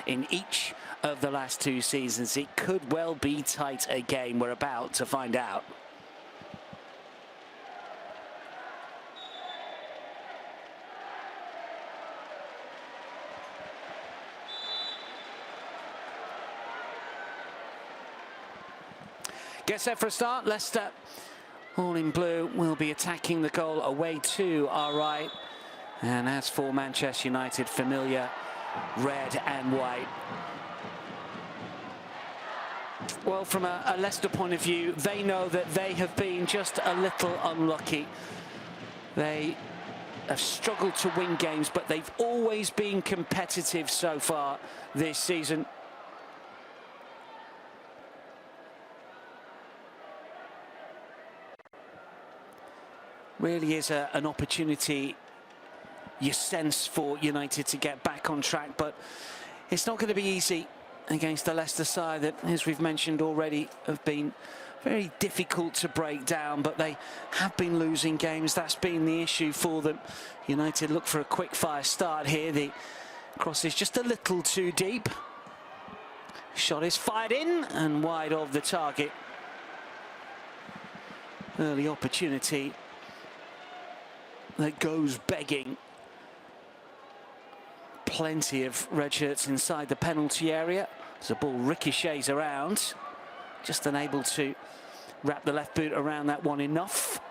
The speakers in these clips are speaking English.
in each of the last 2 seasons. It could well be tight again. We're about to find out. Gets set for a start. Leicester, all in blue, will be attacking the goal away to our right. And as for Manchester United, familiar red and white. Well, from a Leicester point of view, they know that they have been just a little unlucky. They have struggled to win games, but they've always been competitive so far this season. Really is an opportunity, you sense, for United to get back on track, but it's not going to be easy against the Leicester side that, as we've mentioned already, have been very difficult to break down, but they have been losing games. That's been the issue for them. United look for a quick fire start here. The cross is just a little too deep. Shot is fired in and wide of the target. Early opportunity that goes begging. Plenty of red shirts inside the penalty area as the ball ricochets around. Just unable to wrap the left boot around that one enough.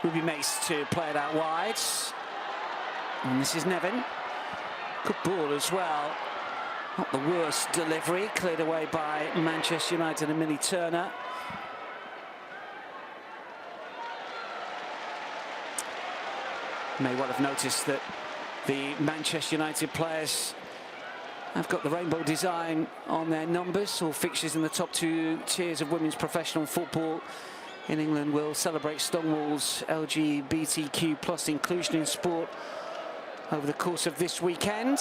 Ruby Mace to play it out wide. And this is Nevin. Good ball as well. Not the worst delivery, cleared away by Manchester United and Millie Turner. May well have noticed that the Manchester United players have got the rainbow design on their numbers. All fixtures in the top 2 tiers of women's professional football in England will celebrate Stonewall's LGBTQ+ inclusion in sport over the course of this weekend.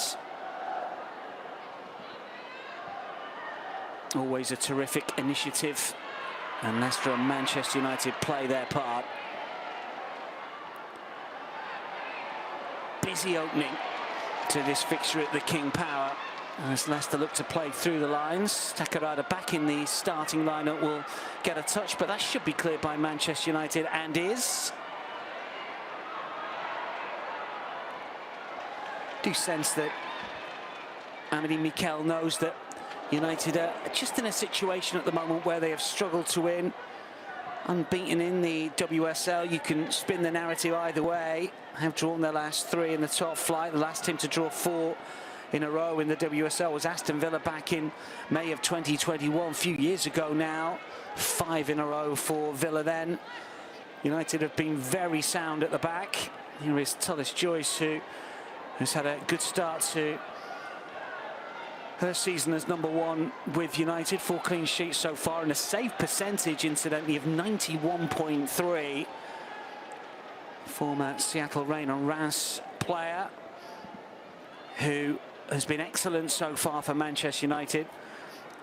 Always a terrific initiative, and Leicester and Manchester United play their part. Busy opening to this fixture at the King Power as Leicester look to play through the lines. Takarada back in the starting lineup will get a touch, but that should be cleared by Manchester United, and is. Do sense that Amedy Mikel knows that United are just in a situation at the moment where they have struggled to win. Unbeaten in the WSL, you can spin the narrative either way. Have drawn their last 3 in the top flight. The last team to draw 4 in a row in the WSL was Aston Villa back in May of 2021, a few years ago now. 5 in a row for Villa then. United have been very sound at the back. Here is Tullis Joyce, who has had a good start to her season as #1 with United. 4 clean sheets so far and a save percentage, incidentally, of 91.3. Former Seattle Reign and Ras player who has been excellent so far for Manchester United.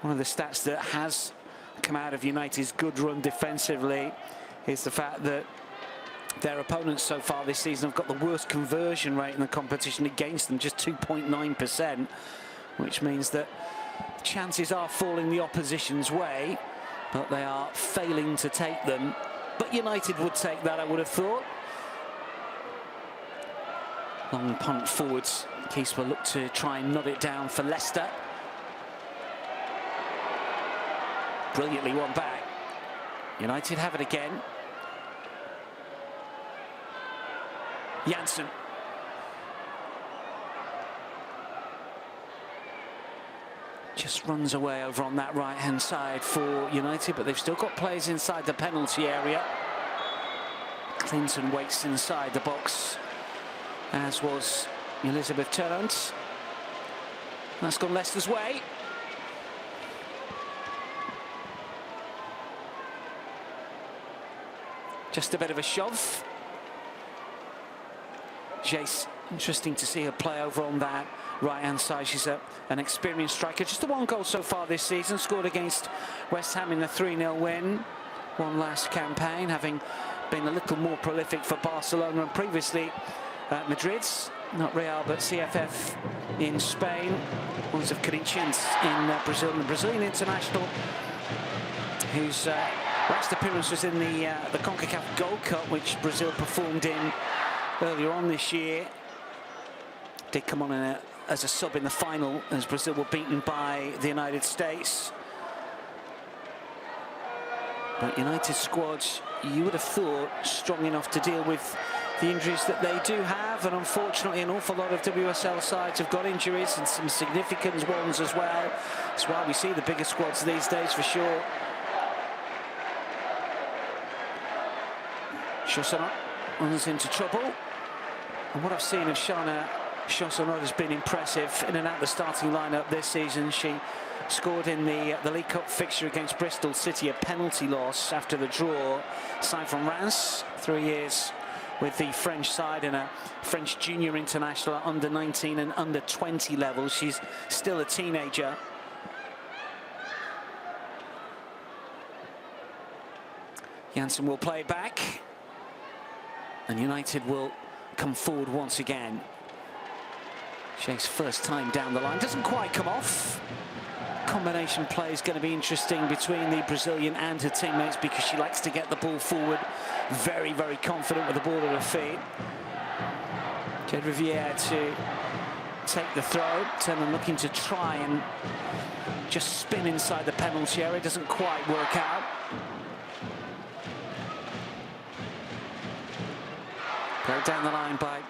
One of the stats that has come out of United's good run defensively is the fact that their opponents so far this season have got the worst conversion rate in the competition against them, just 2.9%. Which means that chances are falling the opposition's way, but they are failing to take them. But United would take that, I would have thought. Long punt forwards. Keys will look to try and nod it down for Leicester. Brilliantly won back. United have it again. Janssen. Just runs away over on that right-hand side for United, but they've still got players inside the penalty area. Clinton waits inside the box, as was Elizabeth Terrence. That's gone Leicester's way. Just a bit of a shove. Jace, interesting to see her play over on that right-hand side. She's an experienced striker. Just the 1 goal so far this season, scored against West Ham in the 3-0 win. one last campaign, having been a little more prolific for Barcelona and previously at Madrid's, not Real but CFF in Spain, ones of Corinthians in Brazil, and the Brazilian international whose last appearance was in the CONCACAF Gold Cup, which Brazil performed in earlier on this year. Did come on as a sub in the final as Brazil were beaten by the United States. But United squads, you would have thought, strong enough to deal with the injuries that they do have, and unfortunately an awful lot of WSL sides have got injuries, and some significant ones as well. That's why we see the bigger squads these days, for sure. Chaussonot runs into trouble, and what I've seen of Shana Chaussonot has been impressive in and out the starting lineup this season. She scored in the League Cup fixture against Bristol City, a penalty loss after the draw. Signed from Reims, 3 years with the French side, and a French junior international at under 19 and under 20 levels. She's still a teenager. Janssen will play back, and United will come forward once again. Sheik's first time down the line, doesn't quite come off. Combination play is going to be interesting between the Brazilian and her teammates, because she likes to get the ball forward. Very, very confident with the ball at her feet. Jade Riviere to take the throw. Turner looking to try and just spin inside the penalty area. Doesn't quite work out. Played down the line by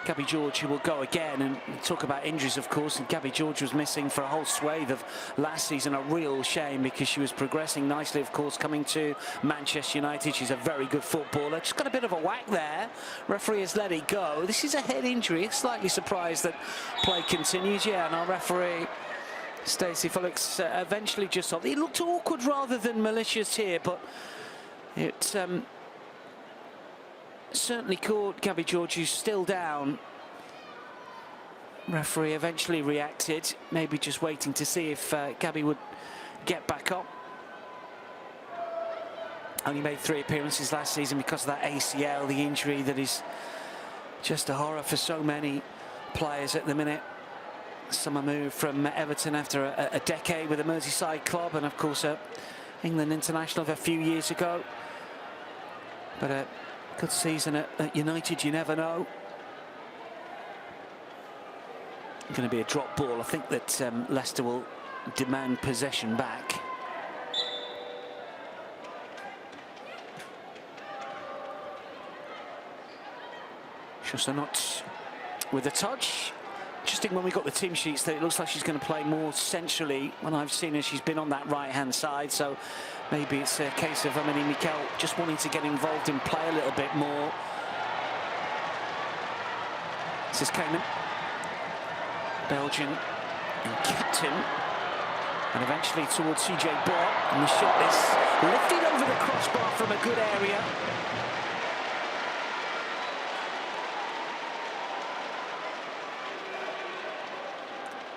Gabby George, who will go again. And talk about injuries, of course, and Gabby George was missing for a whole swathe of last season. A real shame, because she was progressing nicely, of course, coming to Manchester United. She's a very good footballer. Just got a bit of a whack there. Referee has let it go. This is a head injury. Slightly surprised that play continues. Yeah, and our referee, Stacey Felix, eventually just stopped. It looked awkward rather than malicious here, but it certainly caught Gabby George, who's still down. Referee eventually reacted, maybe just waiting to see if Gabby would get back up. Only made 3 appearances last season because of that ACL, the injury that is just a horror for so many players at the minute. Summer move from Everton after a decade with a Merseyside club, and of course England international of a few years ago. But a good season at United, you never know. Going to be a drop ball. I think that Leicester will demand possession back. Chaussonot with a touch. Interesting, when we got the team sheets, that it looks like she's going to play more centrally. When I've seen her, she's been on that right-hand side, so maybe it's a case of Amélie Miquel just wanting to get involved in play a little bit more. This is Cayman, Belgian and captain, and eventually towards CJ Bott, and the shot is lifted over the crossbar from a good area.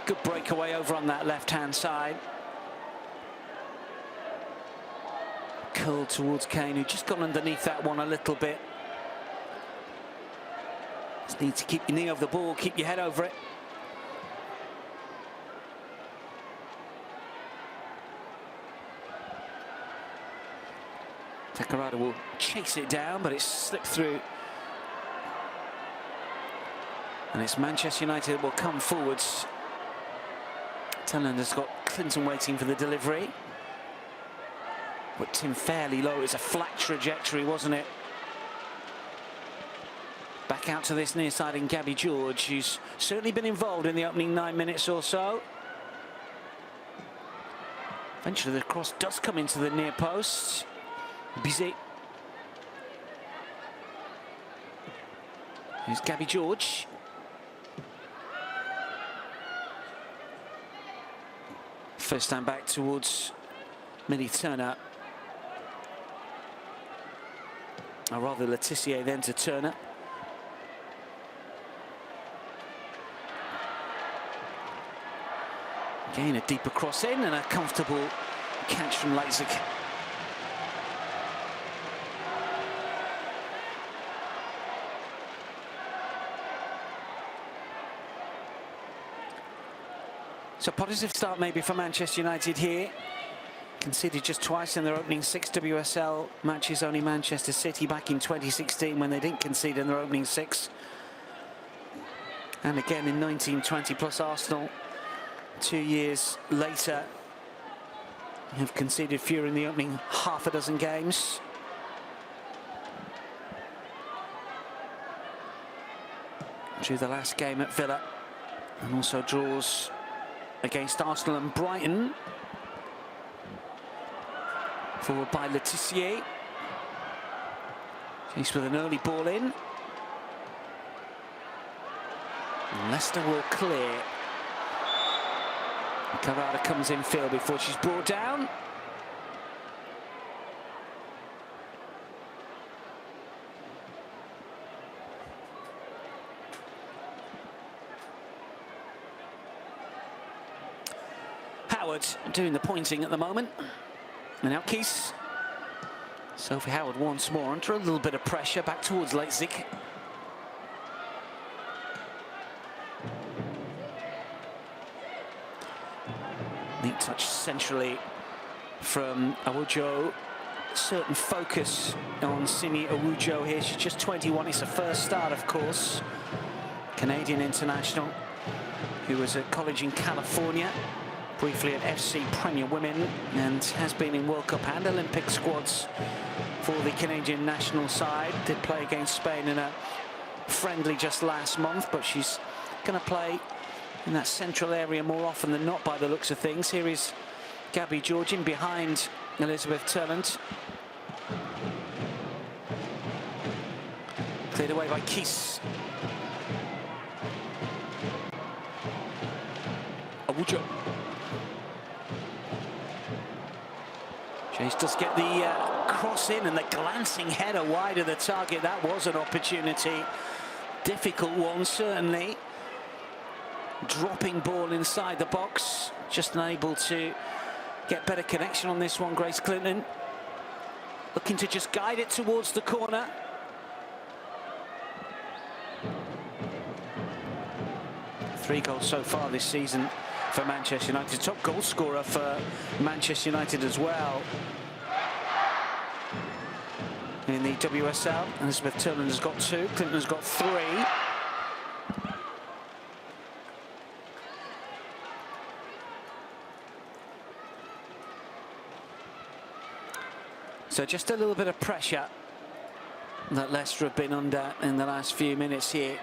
Good breakaway over on that left-hand side. Curled towards Kane, who just gone underneath that one a little bit. Just need to keep your knee over the ball, keep your head over it. Takarada will chase it down, but it's slipped through. And it's Manchester United that will come forwards. Tunland has got Clinton waiting for the delivery. Whipped him fairly low. It's a flat trajectory, wasn't it? Back out to this near side in Gabby George, who's certainly been involved in the opening 9 minutes or so. Eventually the cross does come into the near post. Bizet. Here's Gabby George. First time back towards Millie Turner. Or rather Letitia then to Turner. Again a deeper cross in and a comfortable catch from Leipzig. So positive start maybe for Manchester United here. Conceded just twice in their opening 6 WSL matches, only Manchester City back in 2016 when they didn't concede in their opening 6. And again in 1920, plus Arsenal 2 years later have conceded fewer in the opening half a dozen games. Drew the last game at Villa and also draws against Arsenal and Brighton. Forward by Letizier. Chase with an early ball in. And Leicester will clear. Carrara comes in field before she's brought down. Howard doing the pointing at the moment. And now Keys. Sophie Howard once more under a little bit of pressure back towards Leipzig. Neat touch centrally from Awujo. Certain focus on Simi Awujo here. She's just 21. It's her first start, of course. Canadian international who was at college in California. Briefly at FC Premier Women and has been in World Cup and Olympic squads for the Canadian national side. Did play against Spain in a friendly just last month, but she's going to play in that central area more often than not by the looks of things. Here is Gabby Georgin behind Elizabeth Turland. Cleared away by Keys. Awujo. Chase does get the cross in and the glancing header wide of the target. That was an opportunity. Difficult one, certainly. Dropping ball inside the box. Just unable to get better connection on this one, Grace Clinton. Looking to just guide it towards the corner. Three goals so far this season for Manchester United. Top goal scorer for Manchester United as well. In the WSL, Elizabeth Turland has got 2, Clinton has got 3. So just a little bit of pressure that Leicester have been under in the last few minutes here.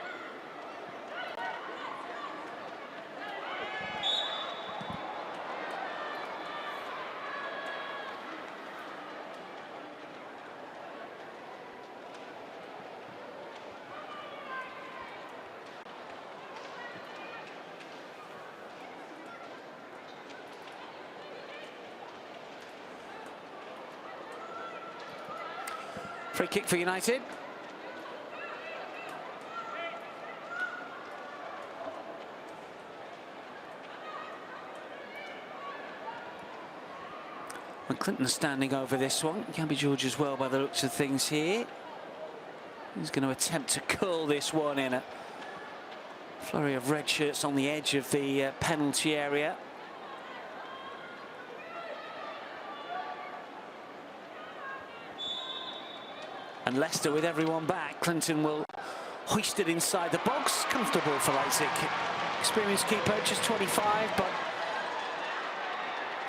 Free kick for United. And Clinton standing over this one. Gabby George as well by the looks of things here. He's going to attempt to curl this one in. A flurry of red shirts on the edge of the penalty area. And Leicester with everyone back. Clinton will hoist it inside the box. Comfortable for Leipzig. Experienced keeper, just 25, but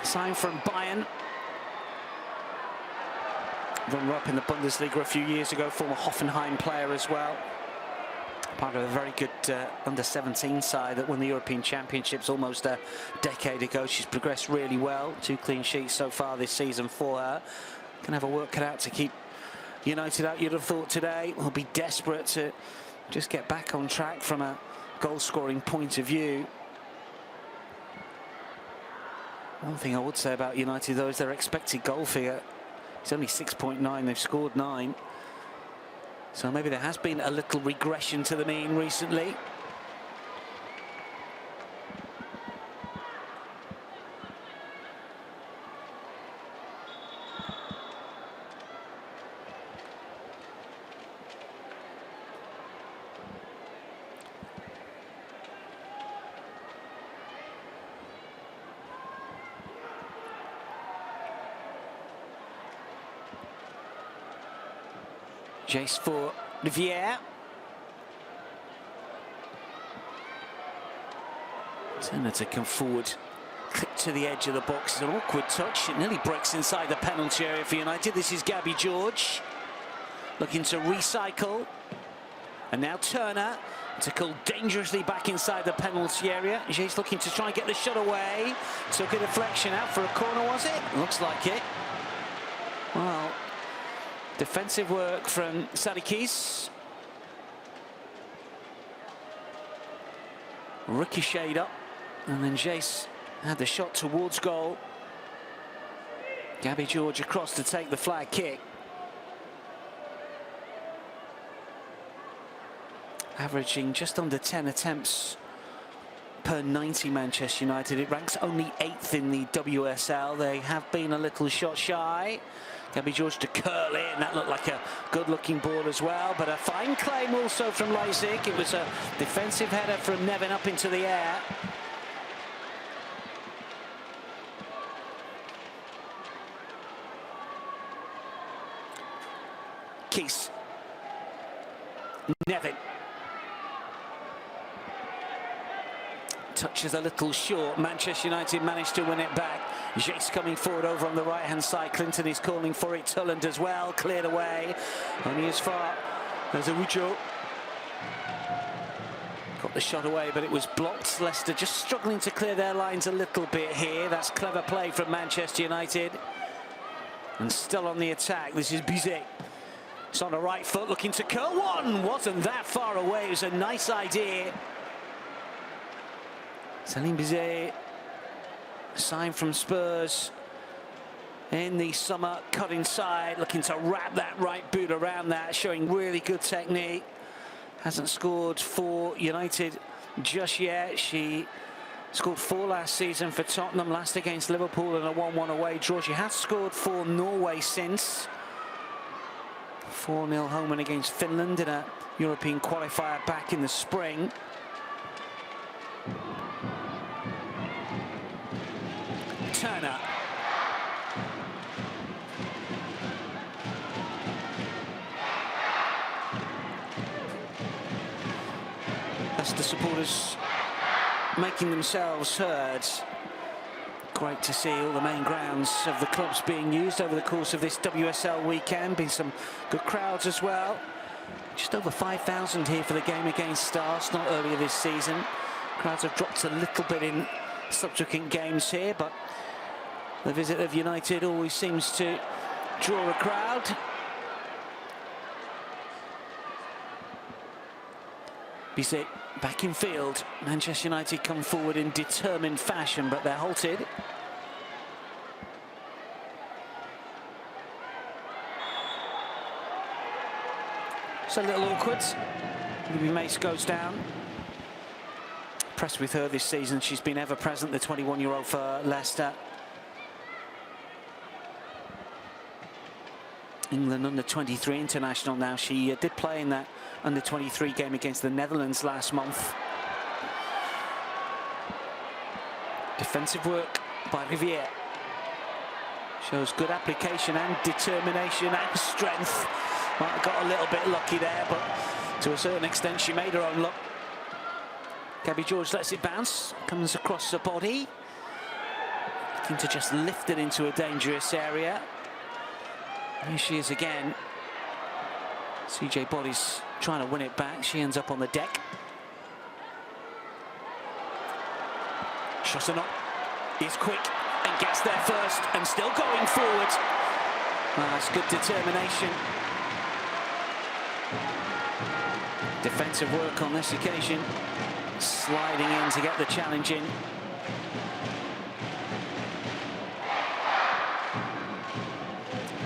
signed from Bayern. Runner-up in the Bundesliga a few years ago. Former Hoffenheim player as well. Part of a very good under-17 side that won the European Championships almost a decade ago. She's progressed really well. 2 clean sheets so far this season for her. Can have a work cut out to keep United out, you'd have thought today. Will be desperate to just get back on track from a goal-scoring point of view. One thing I would say about United, though, is their expected goal figure. It's only 6.9. They've scored 9. So maybe there has been a little regression to the mean recently. Jace for Riviere. Turner to come forward, clip to the edge of the box. It's an awkward touch. It nearly breaks inside the penalty area for United. This is Gabby George looking to recycle. And now Turner to call dangerously back inside the penalty area. Jace looking to try and get the shot away. Took a deflection out for a corner, was it? Looks like it. Well, defensive work from Sadikis. Ricocheted up. And then Jace had the shot towards goal. Gabby George across to take the flag kick. Averaging just under 10 attempts per 90, Manchester United. It ranks only 8th in the WSL. They have been a little shot shy. Gabby George to curl in. That looked like a good-looking ball as well. But a fine claim also from Leipzig. It was a defensive header from Nevin up into the air. Keys. Nevin. Touches a little short. Manchester United managed to win it back. Jace coming forward over on the right-hand side. Clinton is calling for it. Tulland as well. Cleared away. Only as far as Arujo. Got the shot away, but it was blocked. Leicester just struggling to clear their lines a little bit here. That's clever play from Manchester United. And still on the attack. This is Bizet. It's on the right foot, looking to curl one. Wasn't that far away. It was a nice idea. Salim Bizet, sign from Spurs in the summer, cut inside, looking to wrap that right boot around that, showing really good technique. Hasn't scored for United just yet. She scored 4 last season for Tottenham, last against Liverpool in a 1-1 away draw. She has scored for Norway since. 4-0 home and against Finland in a European qualifier back in the spring. Turner. That's the supporters making themselves heard. Great to see all the main grounds of the clubs being used over the course of this WSL weekend. Been some good crowds as well. Just over 5,000 here for the game against Arsenal earlier this season. Crowds have dropped a little bit in subsequent games here, but the visit of United always seems to draw a crowd. Bizet back in field. Manchester United come forward in determined fashion, but they're halted. It's a little awkward. Ruby Mace goes down. Impressed with her this season. She's been ever present, the 21-year-old for Leicester. England under-23 international now. She did play in that under-23 game against the Netherlands last month. Defensive work by Riviere. Shows good application and determination and strength. Might have got a little bit lucky there, but to a certain extent she made her own luck. Gabby George lets it bounce, comes across the body. Looking to just lift it into a dangerous area. Here she is again. CJ Body's trying to win it back. She ends up on the deck. Shossanot is quick and gets there first and still going forward. Well, that's good determination. Defensive work on this occasion. Sliding in to get the challenge in.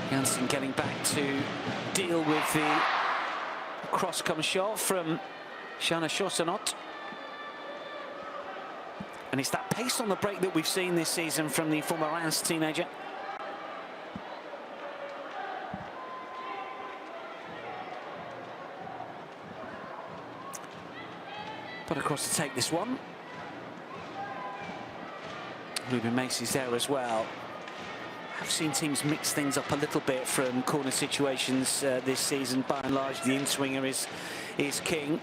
Janssen getting back to deal with the cross-come shot from Shana Shossanot. And it's that pace on the break that we've seen this season from the former Reims teenager. But across to take this one. Ruben Macy's there as well. I've seen teams mix things up a little bit from corner situations this season. By and large, the in-swinger is king.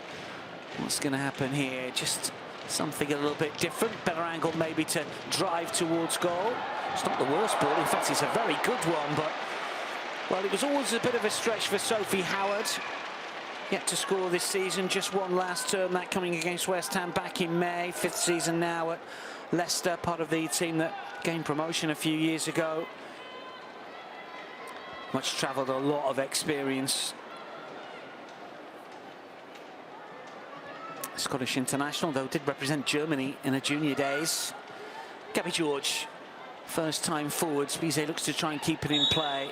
What's going to happen here? Just something a little bit different. Better angle maybe to drive towards goal. It's not the worst ball. In fact, it's a very good one. But, well, it was always a bit of a stretch for Sophie Howard. Yet to score this season. Just one last term, that coming against West Ham back in May. 5th season now at Leicester, part of the team that gained promotion a few years ago. Much travelled, a lot of experience. Scottish international, though, did represent Germany in her junior days. Gabby George, first time forwards. Bizet looks to try and keep it in play.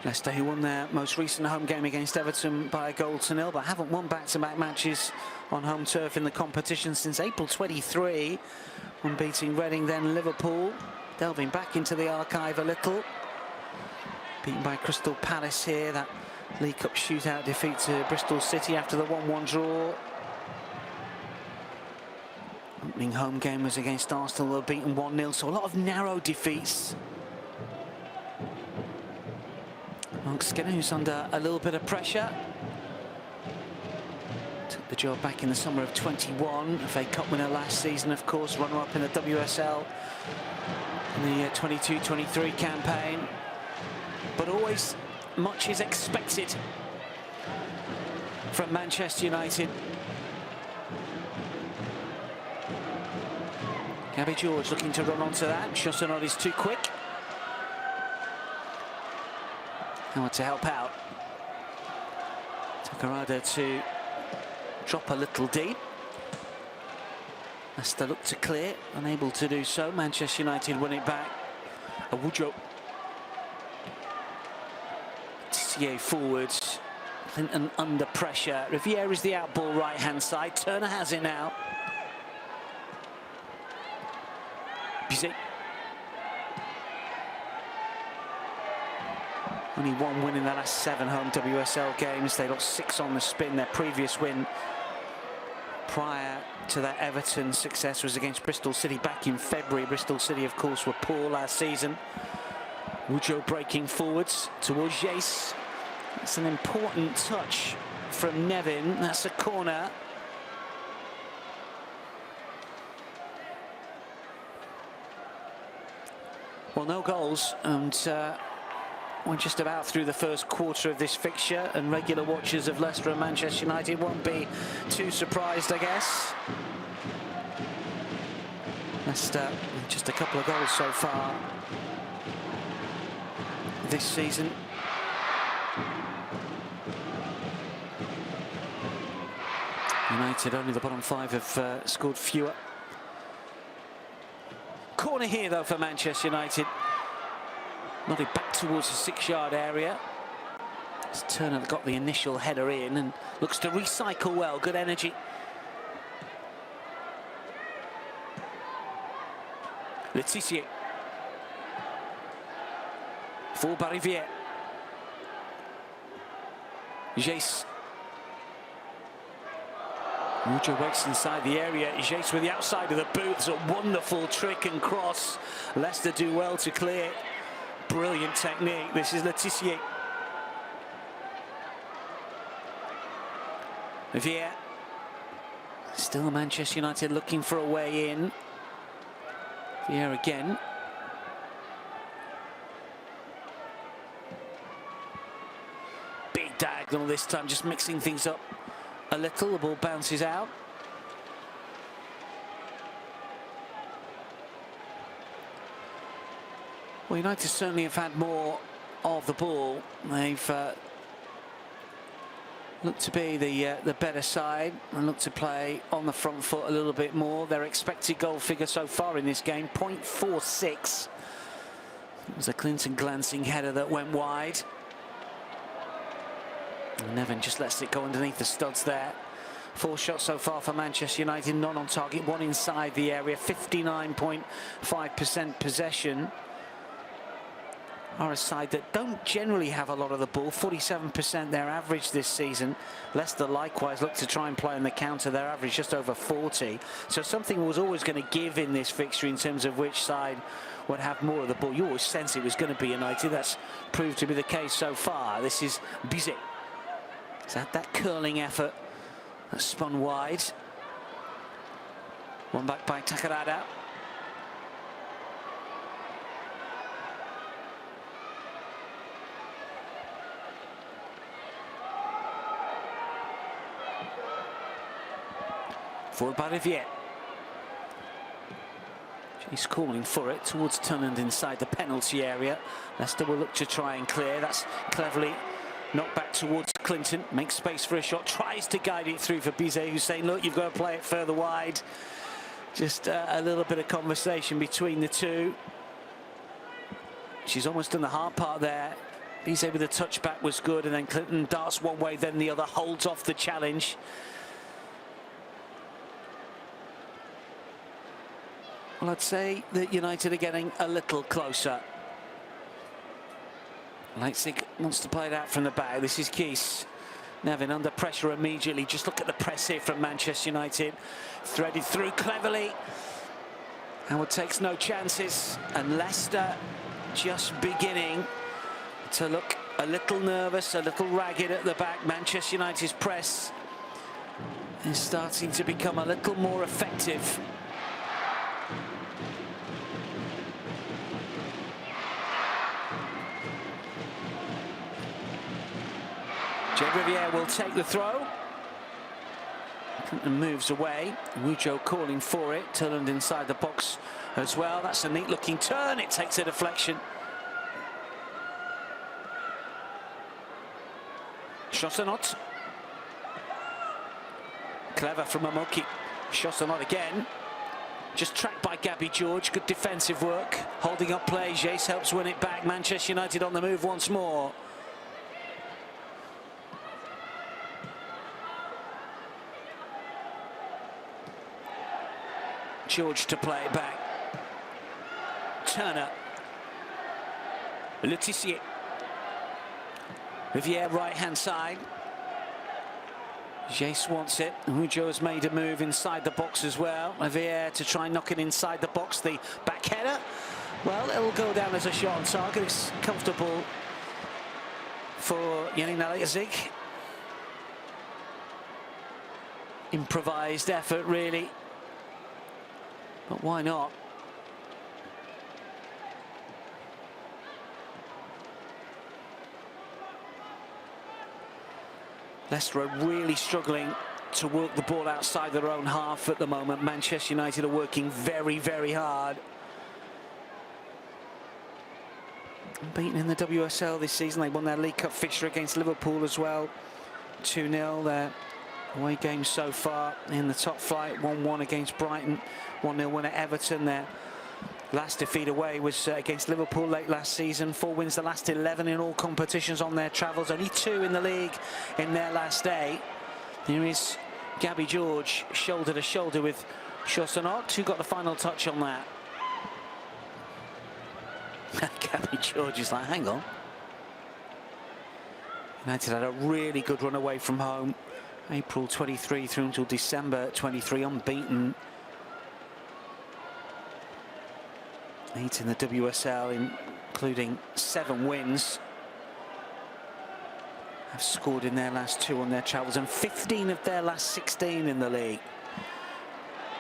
Leicester, who won their most recent home game against Everton by a 1-0, but haven't won back-to-back matches on home turf in the competition since April 23, when beating Reading, then Liverpool. Delving back into the archive a little. Beaten by Crystal Palace here, that League Cup shootout defeat to Bristol City after the 1-1 draw. Opening home game was against Arsenal, they were beaten 1-0, so a lot of narrow defeats. Mark Skinner, who's under a little bit of pressure. Took the job back in the summer of 21. FA Cup winner last season, of course. Runner-up in the WSL in the 22-23 campaign. But always much is expected from Manchester United. Gabby George looking to run onto that. Chassonod is too quick. Howard to help out. Takarada to drop a little deep. Leicester look to clear, unable to do so. Manchester United win it back. Awujo. Tissier forwards. Clinton under pressure. Riviere is the out ball right hand side. Turner has it now. Bizet. Only one win in their last 7 home WSL games. They lost 6 on the spin. Their previous win prior to that Everton success was against Bristol City back in February. Bristol City, of course, were poor last season. Wujo breaking forwards towards Jace. That's an important touch from Nevin. That's a corner. Well, no goals, and we're just about through the first quarter of this fixture, and regular watchers of Leicester and Manchester United won't be too surprised, I guess. Leicester with just a couple of goals so far this season. United, only the bottom 5 have scored fewer. Corner here, though, for Manchester United. Nodded back towards the 6-yard area. It's Turner got the initial header in and looks to recycle well. Good energy. Letitia. For Barivier. Jace. Wujo waits inside the area. Jace with the outside of the boot. It's a wonderful trick and cross. Leicester do well to clear. Brilliant technique. This is Letitia. Riviere. Still Manchester United looking for a way in. Riviere again. Big diagonal this time, just mixing things up a little. The ball bounces out. Well, United certainly have had more of the ball. They've looked to be the better side and look to play on the front foot a little bit more. Their expected goal figure so far in this game, 0.46. It was a Clinton glancing header that went wide. And Nevin just lets it go underneath the studs there. 4 shots so far for Manchester United, none on target, 1 inside the area, 59.5% possession. are a side that don't generally have a lot of the ball. 47% their average this season. Leicester likewise look to try and play on the counter. Their average just over 40. So something was always going to give in this fixture in terms of which side would have more of the ball. You always sense it was going to be United. That's proved to be the case so far. This is Bizet. He's had that curling effort. That's spun wide. One back by Takarada. Forward by Riviere. He's calling for it towards Tunand inside the penalty area. Leicester will look to try and clear. That's cleverly knocked back towards Clinton. Makes space for a shot. Tries to guide it through for Bizet, who's saying, look, you've got to play it further wide. Just a little bit of conversation between the two. She's almost done the hard part there. Bizet with a touchback was good, and then Clinton darts one way, then the other, holds off the challenge. Well, I'd say that United are getting a little closer. Leipzig wants to play it out from the back. This is Keys. Nevin under pressure immediately. Just look at the press here from Manchester United. Threaded through cleverly. Howard takes no chances. And Leicester just beginning to look a little nervous, a little ragged at the back. Manchester United's press is starting to become a little more effective. Riviere will take the throw. Clinton moves away. Mujo calling for it. Turland inside the box as well. That's a neat looking turn. It takes a deflection. Chaussonot. Clever from Amoki. Chaussonot again. Just tracked by Gabby George. Good defensive work. Holding up play. Jace helps win it back. Manchester United on the move once more. George to play it back. Turner. Letitia. Riviere right hand side. Jace wants it. Mujo has made a move inside the box as well. Riviere to try and knock it inside the box. The back header. Well, it'll go down as a shot on target. It's comfortable for Jelena Leipzig. Improvised effort, really. But why not? Leicester are really struggling to work the ball outside their own half at the moment. Manchester United are working very, very hard. Beaten in the WSL this season. They won their League Cup fixture against Liverpool as well. 2-0 there. Away games so far in the top flight. 1-1 against Brighton. 1-0 win at Everton. Their last defeat away was against Liverpool late last season. 4 wins the last 11 in all competitions on their travels. Only 2 in the league in their last 8. Here is Gabby George shoulder to shoulder with Chaussonot, who got the final touch on that. Gabby George is like, hang on. United had a really good run away from home. April 23 through until December 23, unbeaten. 8 in the WSL, including 7 wins. Have scored in their last 2 on their travels, and 15 of their last 16 in the league.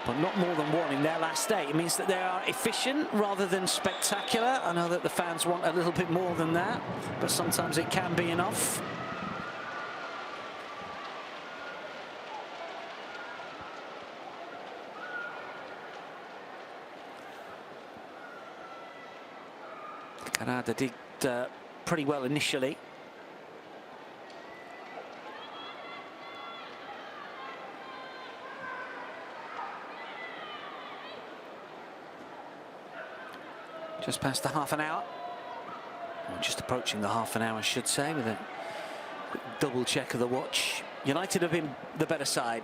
But not more than 1 in their last 8. It means that they are efficient rather than spectacular. I know that the fans want a little bit more than that, but sometimes it can be enough. Canada did pretty well initially. Just past the half an hour. Or just approaching the half an hour, I should say, with a quick double check of the watch. United have been the better side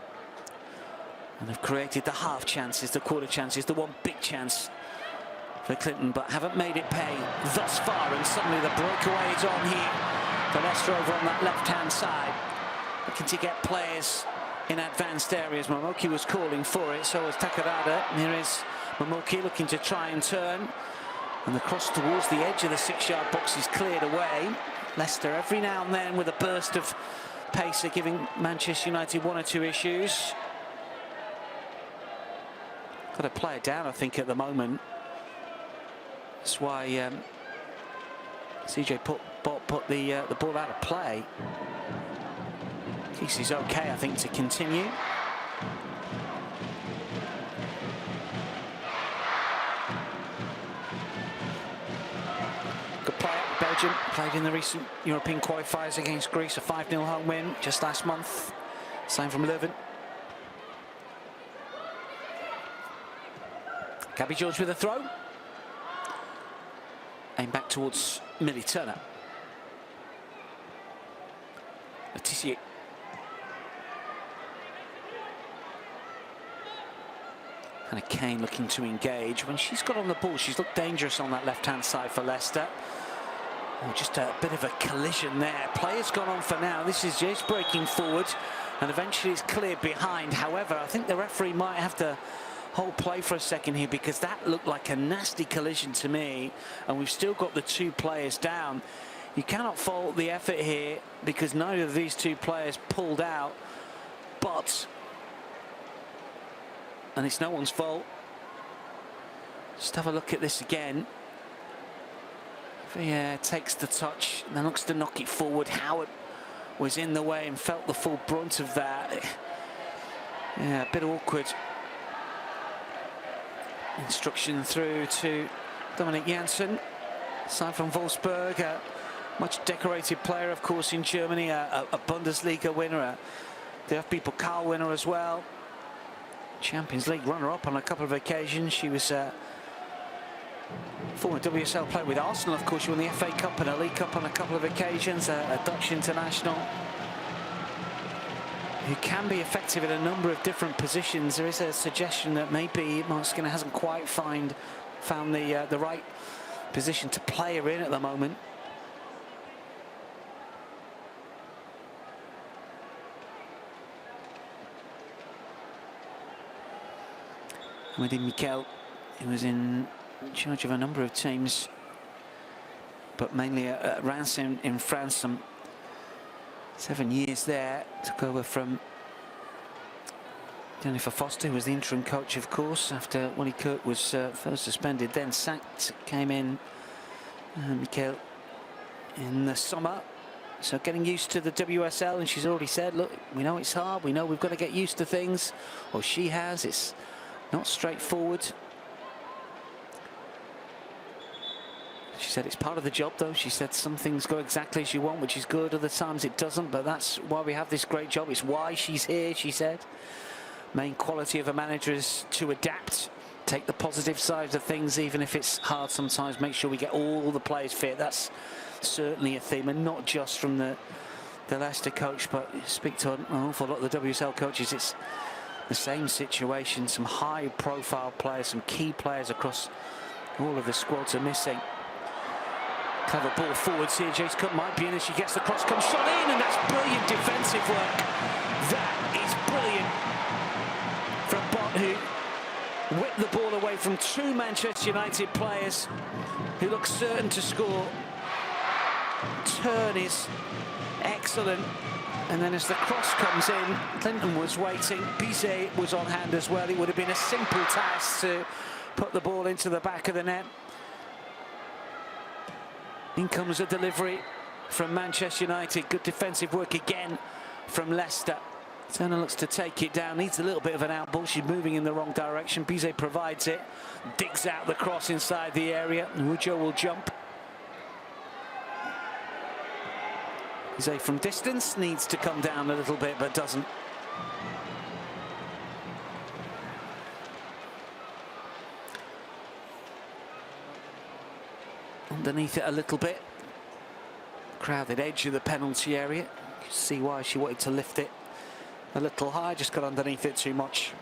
and have created the half chances, the quarter chances, the one big chance for Clinton, but haven't made it pay thus far. And suddenly the breakaway is on here for Leicester over on that left-hand side, looking to get players in advanced areas. Momoki was calling for it, so was Takarada. Here is Momoki looking to try and turn, and the cross towards the edge of the 6-yard box is cleared away. Leicester every now and then with a burst of pace are giving Manchester United one or two issues. Got to play it down, I think, at the moment. That's why CJ put the ball out of play. Kesey's okay, I think, to continue. Good play. Belgium played in the recent European qualifiers against Greece, a 5-0 home win just last month. Same from Leuven. Gabby George with a throw. Aim back towards Millie Turner. Letitia. Hannah Kane looking to engage. When she's got on the ball, she's looked dangerous on that left-hand side for Leicester. Oh, just a bit of a collision there. Player's gone on for now. This is just breaking forward, and eventually it's cleared behind. However, I think the referee might have to hold play for a second here, because that looked like a nasty collision to me, and we've still got the two players down. You cannot fault the effort here, because neither of these two players pulled out, but, and it's no one's fault. Just have a look at this again. Yeah, takes the touch and then looks to knock it forward. Howard was in the way and felt the full brunt of that. Yeah, a bit awkward. Instruction through to Dominic Janssen, side from Wolfsburg, a much decorated player, of course, in Germany, a Bundesliga winner, a DFB Pokal winner as well, Champions League runner-up on a couple of occasions. She was former WSL player with Arsenal, of course. She won the FA Cup and a League Cup on a couple of occasions, a Dutch international who can be effective in a number of different positions. There is a suggestion that maybe Mark Skinner hasn't quite found the right position to play her in at the moment. Amedy Mikel, who was in charge of a number of teams, but mainly at Reims in France, some 7 years there. Took over from Jennifer Foster, who was the interim coach, of course, after Wally Kirk was first suspended, then sacked. Came in Mikel in the summer, so getting used to the WSL, and she's already said, look, we know it's hard, we know we've got to get used to things, or she has. It's not straightforward. She said it's part of the job, though. She said some things go exactly as you want, which is good. Other times it doesn't, but that's why we have this great job. It's why she's here, she said. Main quality of a manager is to adapt, take the positive sides of things, even if it's hard sometimes. Make sure we get all the players fit. That's certainly a theme, and not just from the Leicester coach, but you speak to an awful lot of the WSL coaches. It's the same situation. Some high-profile players, some key players across all of the squads are missing. Clever ball forwards here. Jace Cook might be in as she gets the cross, comes shot in, and that's brilliant defensive work. That is brilliant from Bott, who whipped the ball away from two Manchester United players who look certain to score. Turn is excellent, and then as the cross comes in, Clinton was waiting. Bizet was on hand as well. It would have been a simple task to put the ball into the back of the net. In comes a delivery from Manchester United. Good defensive work again from Leicester. Turner looks to take it down. Needs a little bit of an out ball. She's moving in the wrong direction. Bizet provides it. Digs out the cross inside the area. Ujo will jump. Bizet from distance needs to come down a little bit, but doesn't. Underneath it a little bit. Crowded edge of the penalty area. You can see why she wanted to lift it a little high, just got underneath it too much.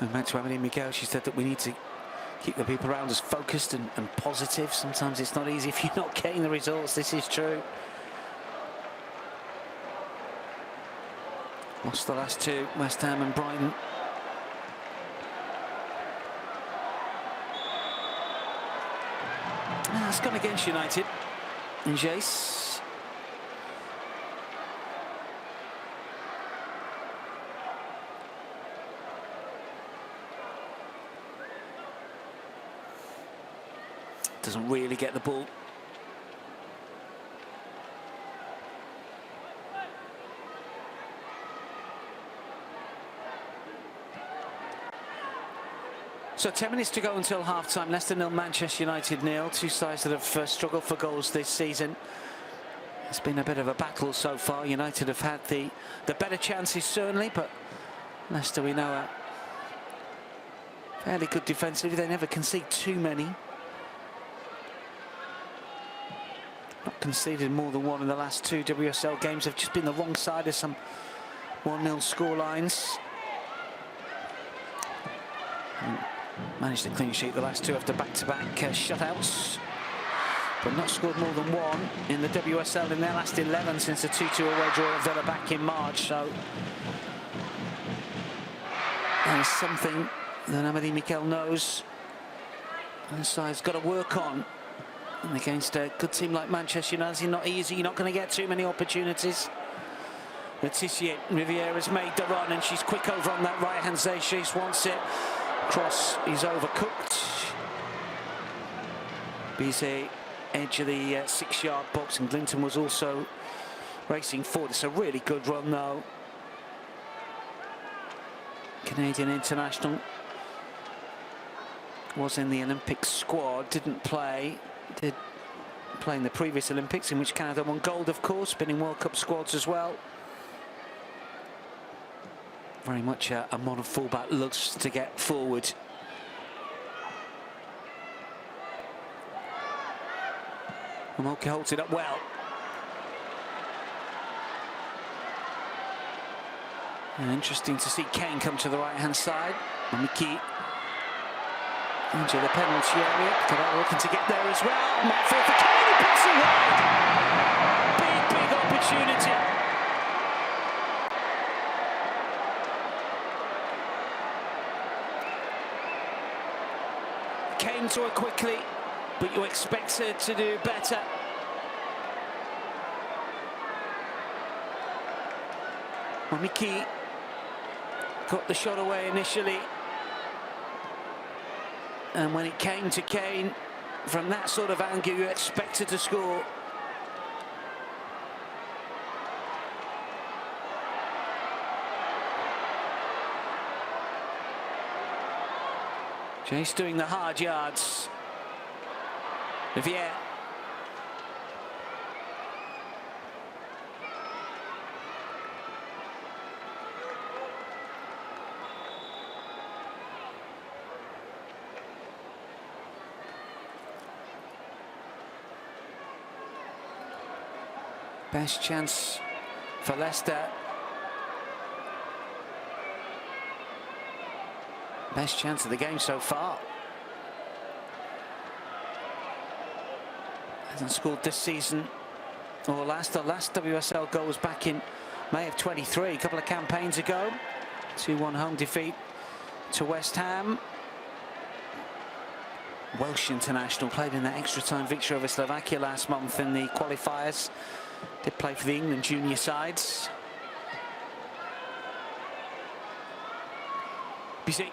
I met to Amity Mikel, she said that we need to keep the people around us focused and positive. Sometimes it's not easy if you're not getting the results. This is true. Lost the last two, West Ham and Brighton. It's gone against United. And Jace. Doesn't really get the ball. So 10 minutes to go until half-time. Leicester 0, Manchester United 0. Two sides that have struggled for goals this season. It's been a bit of a battle so far. United have had the better chances, certainly, but Leicester, we know, are fairly good defensively. They never concede too many. Not conceded more than one in the last two WSL games. They've just been the wrong side of some 1-0 score lines. Managed to clean sheet the last two after back-to-back shutouts, but not scored more than one in the WSL in their last 11 since the 2-2 away draw at Villa back in March. So that is something that Amity Mikel knows and the side's got to work on. And against a good team like Manchester United, not easy. You're not going to get too many opportunities. Laetitia Riviera's made the run and she's quick over on that right-hand side. She wants it. Cross is overcooked. Bizet, edge of the 6-yard box, and Glinton was also racing forward. It's a really good run, though. Canadian international was in the Olympic squad, didn't play. Did play in the previous Olympics, in which Canada won gold, of course, been in World Cup squads as well. Very much a modern fullback, looks to get forward. Moke holds it up well. And interesting to see Kane come to the right-hand side. Miki into the penalty area. Cadell looking to get there as well. Might fall for Kane, passing wide. Big opportunity. Came to her quickly, but you expect her to do better. Miki got the shot away initially, and when it came to Kane, from that sort of angle, you expect her to score. Jace doing the hard yards. Riviere. Best chance for Leicester. Best chance of the game so far. Hasn't scored this season or last. The last WSL goal was back in May of 23, a couple of campaigns ago. 2-1 home defeat to West Ham. Welsh international, played in that extra time victory over Slovakia last month in the qualifiers. Did play for the England junior sides. Bizet.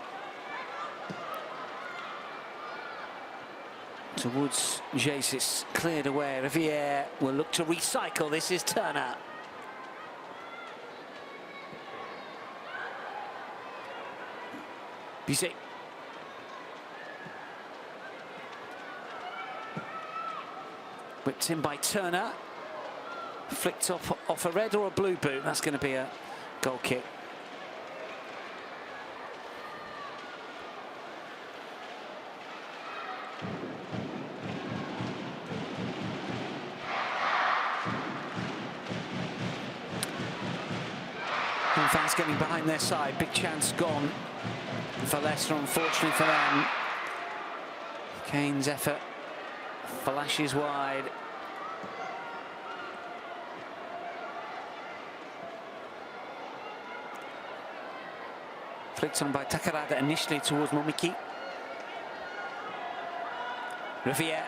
Towards Jace, it's cleared away. Riviere will look to recycle. This is Turner. Bizet. Whipped in by Turner. Flicked off a red or a blue boot. That's going to be a goal kick. Home fans getting behind their side. Big chance gone for Leicester, unfortunately for them. Kane's effort flashes wide. Flicked on by Takarada initially towards Momiki. Riviere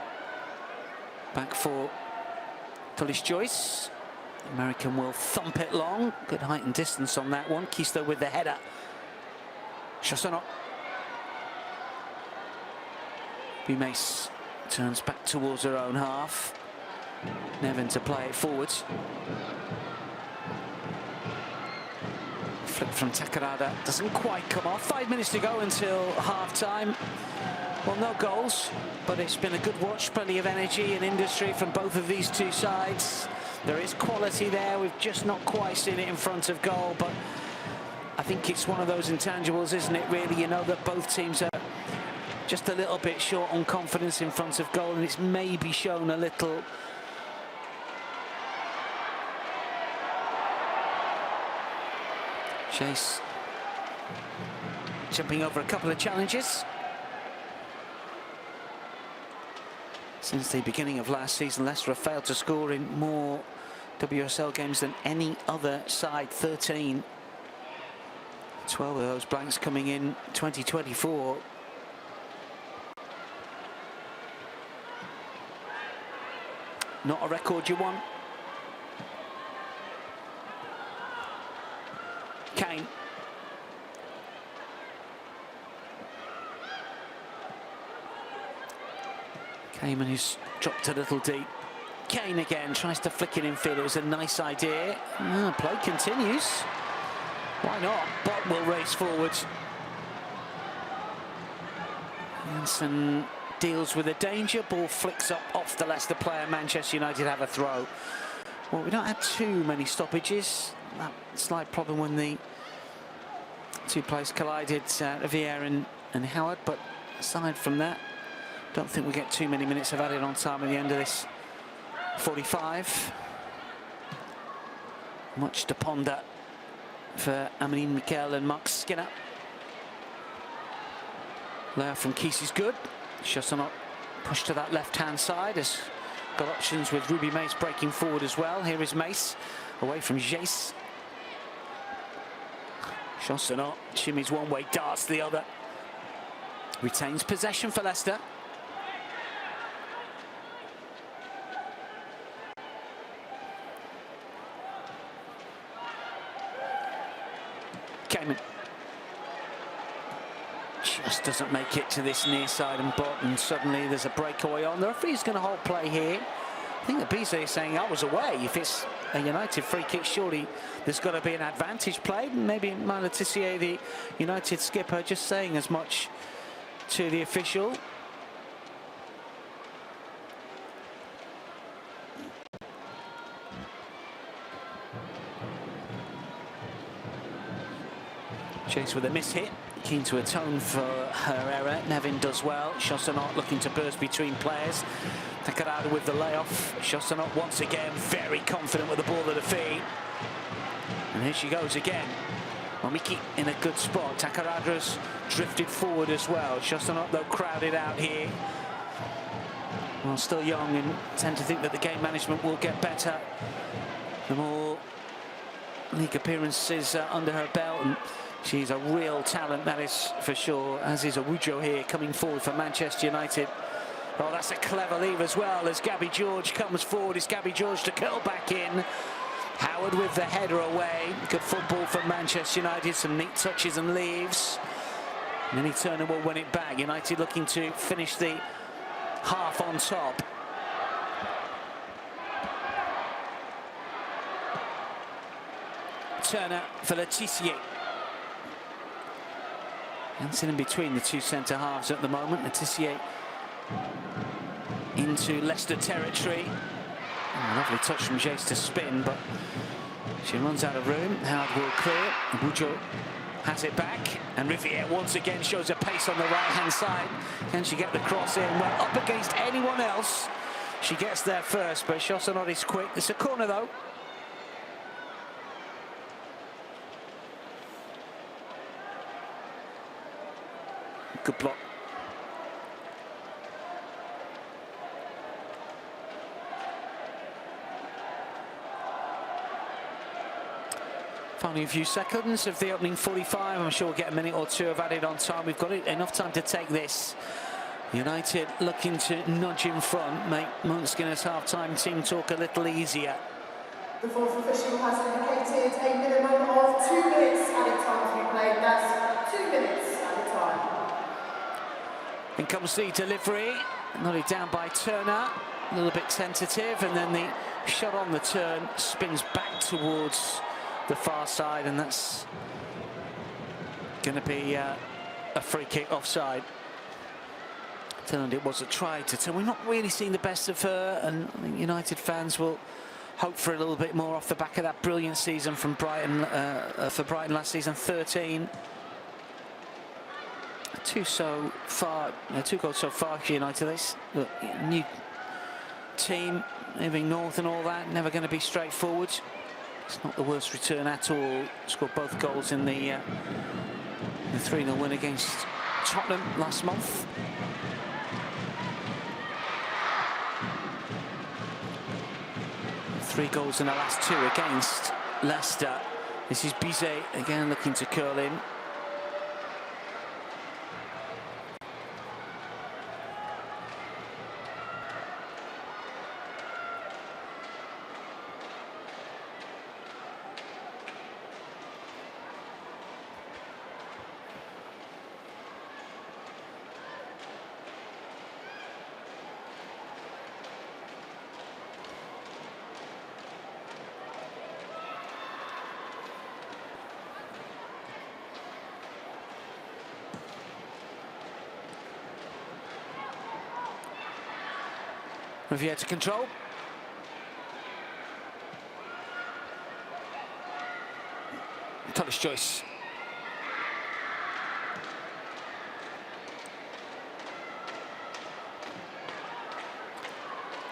back for Tullis Joyce. American will thump it long. Good height and distance on that one. Kisto with the header. Chassanot. Mace turns back towards her own half. Nevin to play it forwards. Flick from Takarada doesn't quite come off. 5 minutes to go until half-time. Well, no goals, but it's been a good watch. Plenty of energy and industry from both of these two sides. There is quality there. We've just not quite seen it in front of goal, but I think it's one of those intangibles, isn't it, really? You know that both teams are just a little bit short on confidence in front of goal, and it's maybe shown a little. Chase jumping over a couple of challenges. Since the beginning of last season, Leicester have failed to score in more WSL games than any other side, 13. 12 of those blanks coming in 2024. Not a record you want. Kane. Kamen, who's dropped a little deep. Kane again tries to flick it in field. It was a nice idea. Play continues. Why not? Bot will race forwards. Hansen deals with a danger. Ball flicks up off the Leicester player. Manchester United have a throw. Well, we don't have too many stoppages. That slight problem when the two players collided, Riviere and Howard. But aside from that, don't think we get too many minutes of added on time at the end of this 45. Much to ponder for Amélie Mikel and Mark Skinner. Layer from Keys is good. Chassanot pushed to that left-hand side. Has got options with Ruby Mace breaking forward as well. Here is Mace away from Jace. Chassanot shimmies one way, darts the other. Retains possession for Leicester. Kamen just doesn't make it to this near side and bot, and suddenly there's a breakaway on. The referee's going to hold play here. I think the Bizet is saying I was away. If it's a United free kick, surely there's got to be an advantage played. Maybe Maëlle Tissier, the United skipper, just saying as much to the official. Chase with a miss-hit, keen to atone for her error. Nevin does well. Chassanot looking to burst between players. Takarada with the layoff. Chassanot once again very confident with the ball at the feet. And here she goes again. Momiki in a good spot. Takarada's drifted forward as well. Chassanot, though, crowded out here. Well, still young and tend to think that the game management will get better the more league appearances under her belt. And she's a real talent, that is for sure, as is Awujo here coming forward for Manchester United. Oh, that's a clever leave as well as Gabby George comes forward. It's Gabby George to curl back in. Howard with the header away. Good football from Manchester United. Some neat touches and leaves. And then Turner will win it back. United looking to finish the half on top. Turner for Letitia. Hansen in between the two centre-halves at the moment. Letitia into Leicester territory. Oh, lovely touch from Jace to spin, but she runs out of room. Howard will clear. Bujo has it back. And Riviere once again shows a pace on the right-hand side. Can she get the cross in? Well, up against anyone else, she gets there first, but Chassanot is quick. It's a corner, though. Good block. Finally a few seconds of the opening 45. I'm sure we'll get a minute or two of added on time. We've got enough time to take this. United looking to nudge in front, make Munchkin's half-time team talk a little easier. The fourth official has indicated a minimum of 2 minutes added time to be played. That's 2 minutes added time. In comes the delivery, nodded down by Turner, a little bit tentative, and then the shot on the turn spins back towards the far side, and that's going to be a free kick offside. Turned it was a try to turn. We're not really seeing the best of her, and I think United fans will hope for a little bit more off the back of that brilliant season from Brighton, for Brighton last season, 13. Two goals so far for United. This new team moving north and all that, never going to be straightforward. It's not the worst return at all. Scored both goals in the 3-0 win against Tottenham last month. Three goals in the last two against Leicester. This is Bizet again looking to curl in. Riviere to control. Tullis Joyce.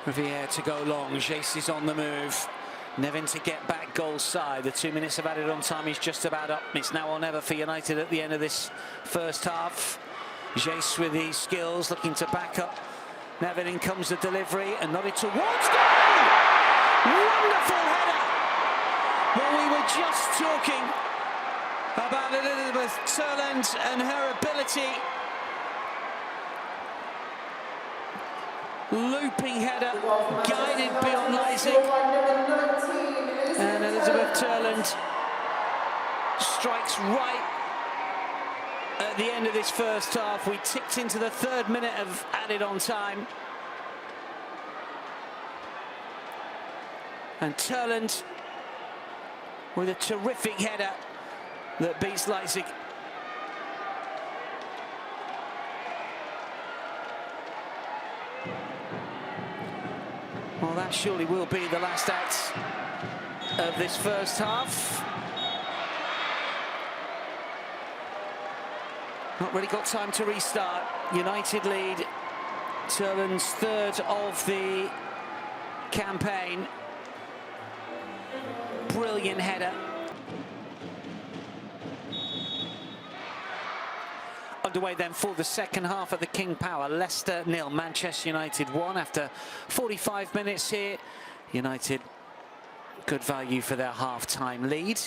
Riviere to go long. Jace is on the move. Nevin to get back goal side. The 2 minutes of added on time is just about up. It's now or never for United at the end of this first half. Jace with the skills looking to back up. Nevin, in comes the delivery and nodded towards goal! Wonderful header! Well, we were just talking about Elizabeth Turland and her ability. Looping header, guided beyond Leipzig. And Elizabeth Turland strikes right at the end of this first half. We ticked into the 3rd minute of added on time. And Turland with a terrific header that beats Leipzig. Well, that surely will be the last act of this first half. Not really got time to restart. United lead. Turland's 3rd of the campaign. Brilliant header. Underway then for the second half of the King Power. Leicester 0, Manchester United 1 after 45 minutes here. United, good value for their half-time lead.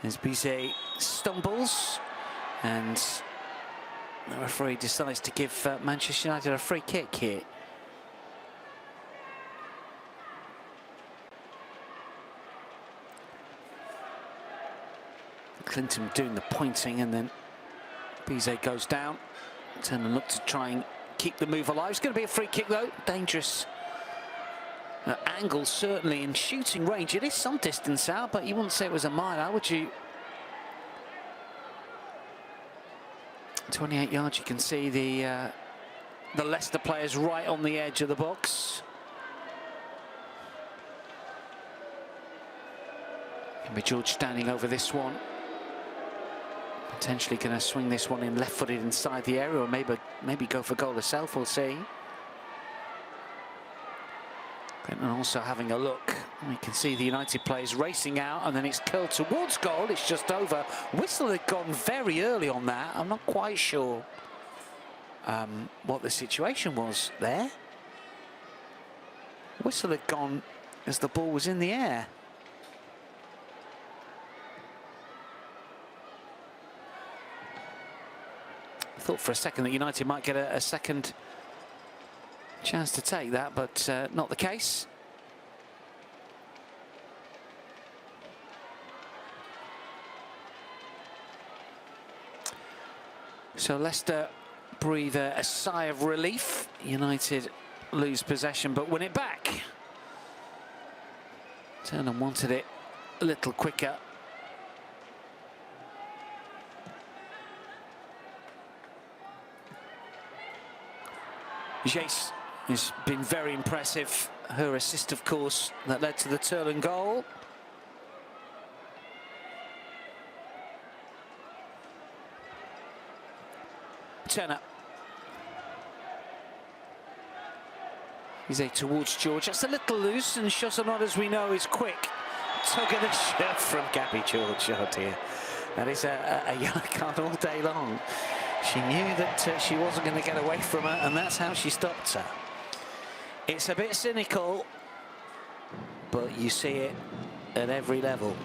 As Bizet stumbles and the referee decides to give Manchester United a free kick here. Clinton doing the pointing, and then Bizet goes down. Turner look to try and keep the move alive. It's going to be a free kick though. Dangerous angle certainly in shooting range. It is some distance out, but you wouldn't say it was a mile out, would you? 28 yards. You can see the Leicester players right on the edge of the box. Can be George standing over this one. Potentially going to swing this one in left-footed inside the area, or maybe go for goal herself. We'll see. Clinton also having a look. We can see the United players racing out, and then it's curled towards goal. It's just over. Whistle had gone very early on that. I'm not quite sure. what the situation was there. Whistle had gone as the ball was in the air. I thought for a second that United might get a second chance to take that, but not the case. So Leicester breathe a sigh of relief. United lose possession but win it back. Turner wanted it a little quicker. Jace has been very impressive. Her assist, of course, that led to the Turlen goal. Turner. He's towards George. That's a little loose, and Chaussonot, as we know, is quick. Tug of the shirt from Gabby George. Oh dear. That is a yellow card all day long. She knew that she wasn't going to get away from her, and that's how she stopped her. It's a bit cynical, but you see it at every level.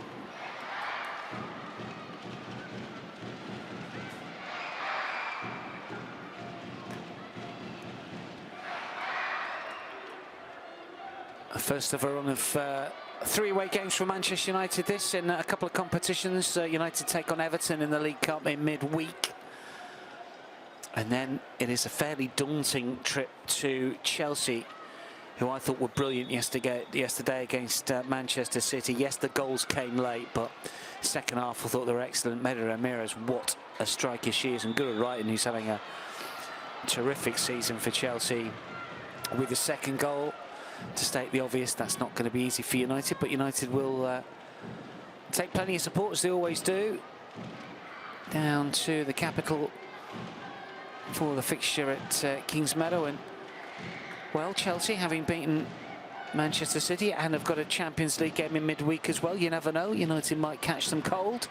First of a run of 3 away games for Manchester United. This in a couple of competitions. United take on Everton in the League Cup in midweek. And then it is a fairly daunting trip to Chelsea, who I thought were brilliant yesterday against Manchester City. Yes, the goals came late, but second half I thought they were excellent. Meda Ramirez, what a striker she is, and Guru Wrighton, who's having a terrific season for Chelsea with the second goal. To state the obvious, that's not going to be easy for United, but United will take plenty of support, as they always do, down to the capital for the fixture at Kings Meadow. And well, Chelsea, having beaten Manchester City and have got a Champions League game in midweek as well, you never know, United might catch them cold.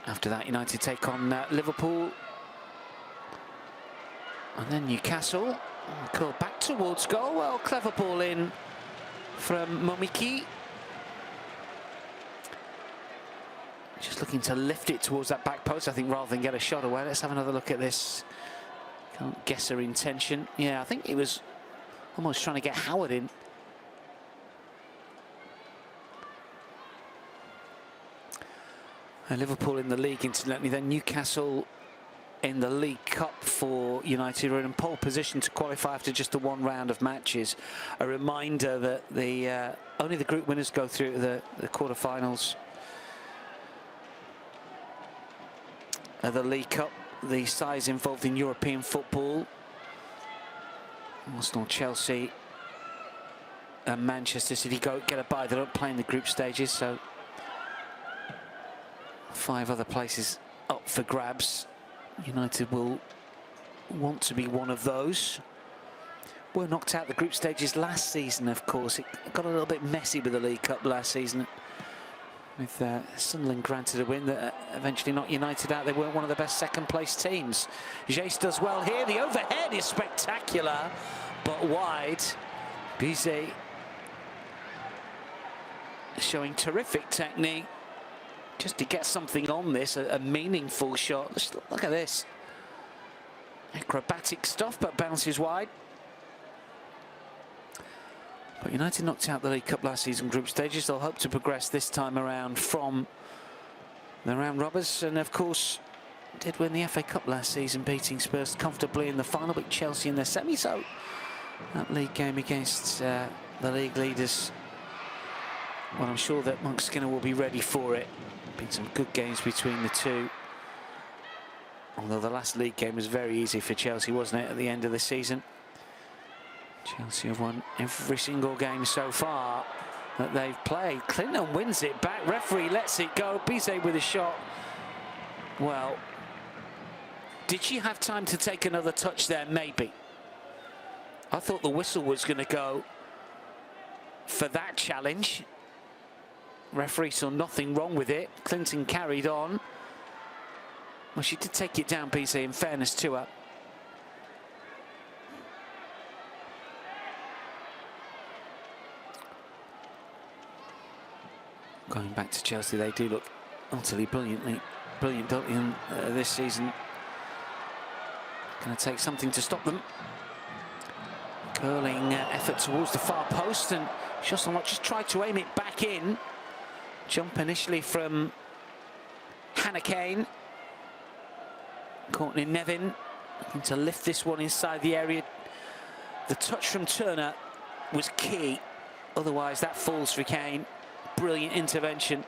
After that, United take on Liverpool. And then Newcastle. Curled back towards goal. Well, clever ball in from Momiki. Just looking to lift it towards that back post, I think, rather than get a shot away. Let's have another look at this. Can't guess her intention. Yeah, I think it was almost trying to get Howard in. Liverpool in the league, incidentally, then Newcastle in the League Cup for United are in pole position to qualify after just the 1 round of matches. A reminder that only the group winners go through to the quarter-finals of the League Cup. The sides involved in European football, Arsenal, Chelsea and Manchester City get a bye. They don't play in the group stages, so 5 other places up for grabs. United will want to be one of those. Were knocked out the group stages last season, of course. It got a little bit messy with the League Cup last season, with Sunderland granted a win that eventually knocked United out. They weren't one of the best second-place teams. Jace does well here. The overhead is spectacular, but wide. Bizet showing terrific technique just to get something on this, a meaningful shot. Just look at this. Acrobatic stuff, but bounces wide. But United knocked out the League Cup last season group stages. They'll hope to progress this time around from the round robbers, and of course did win the FA Cup last season, beating Spurs comfortably in the final, but Chelsea in their semi. So that league game against the league leaders, well, I'm sure that Monk Skinner will be ready for it. Been some good games between the two, although the last league game was very easy for Chelsea, wasn't it, at the end of the season? Chelsea have won every single game so far that they've played. Clinton wins it back, referee lets it go. Bizet with a shot. Well, did she have time to take another touch there? Maybe. I thought the whistle was going to go for that challenge. Referee saw nothing wrong with it. Clinton carried on. Well, she did take it down, PC, in fairness to her. Going back to Chelsea, they do look utterly brilliant, don't they, this season. Going to take something to stop them. Curling effort towards the far post, and Shostalot just tried to aim it back in. Jump initially from Hannah Kane. Courtney Nevin looking to lift this one inside the area. The touch from Turner was key, otherwise that falls for Kane. Brilliant intervention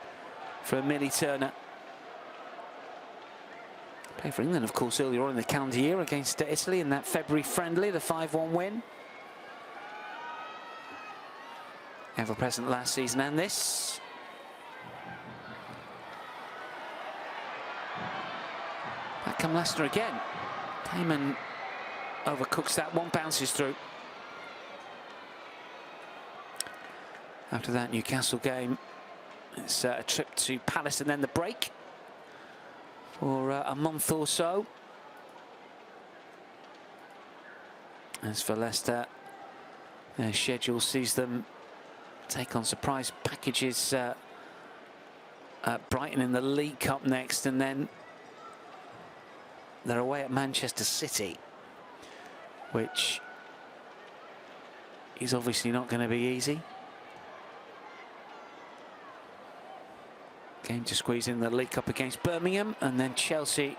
from Millie Turner. Played for England, of course, earlier on in the calendar year against Italy in that February friendly, the 5-1 win. Ever present last season and this. Back come Leicester again. Damon overcooks that one, bounces through. After that Newcastle game, it's a trip to Palace and then the break for a month or so. As for Leicester, their schedule sees them take on surprise packages at Brighton in the League Cup next, and then they're away at Manchester City, which is obviously not going to be easy. Game to squeeze in the League Cup against Birmingham, and then Chelsea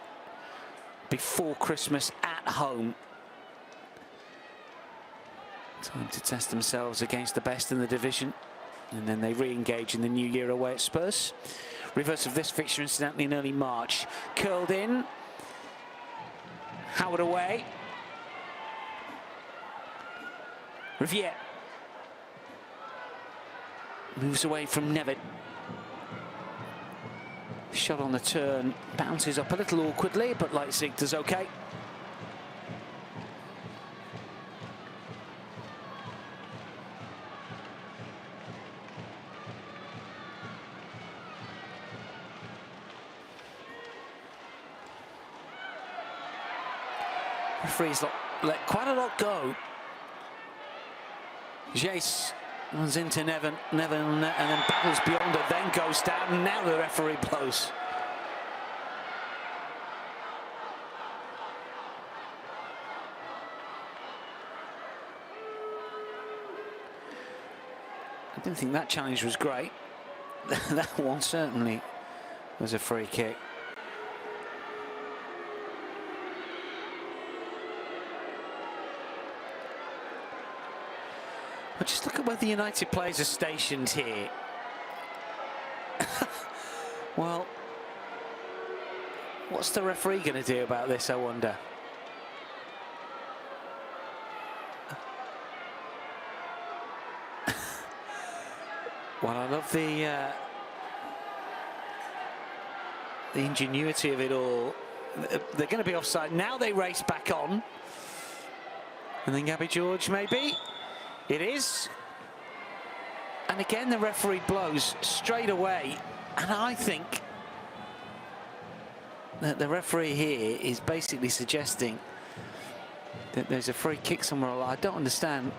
before Christmas at home. Time to test themselves against the best in the division, and then they re-engage in the new year away at Spurs. Reverse of this fixture, incidentally, in early March. Curled in. Howard away. Riviere moves away from Nevin. Shot on the turn, bounces up a little awkwardly, but Leipzig does okay. Referees let quite a lot go. Jace runs into Nevin, and then battles beyond it, then goes down, and now the referee blows. I didn't think that challenge was great. That one certainly was a free kick. But just look at where the United players are stationed here. Well, what's the referee going to do about this, I wonder? Well, I love the ingenuity of it all. They're going to be offside. Now they race back on. And then Gabby George, maybe. It is. And again, the referee blows straight away. And I think that the referee here is basically suggesting that there's a free kick somewhere. I don't understand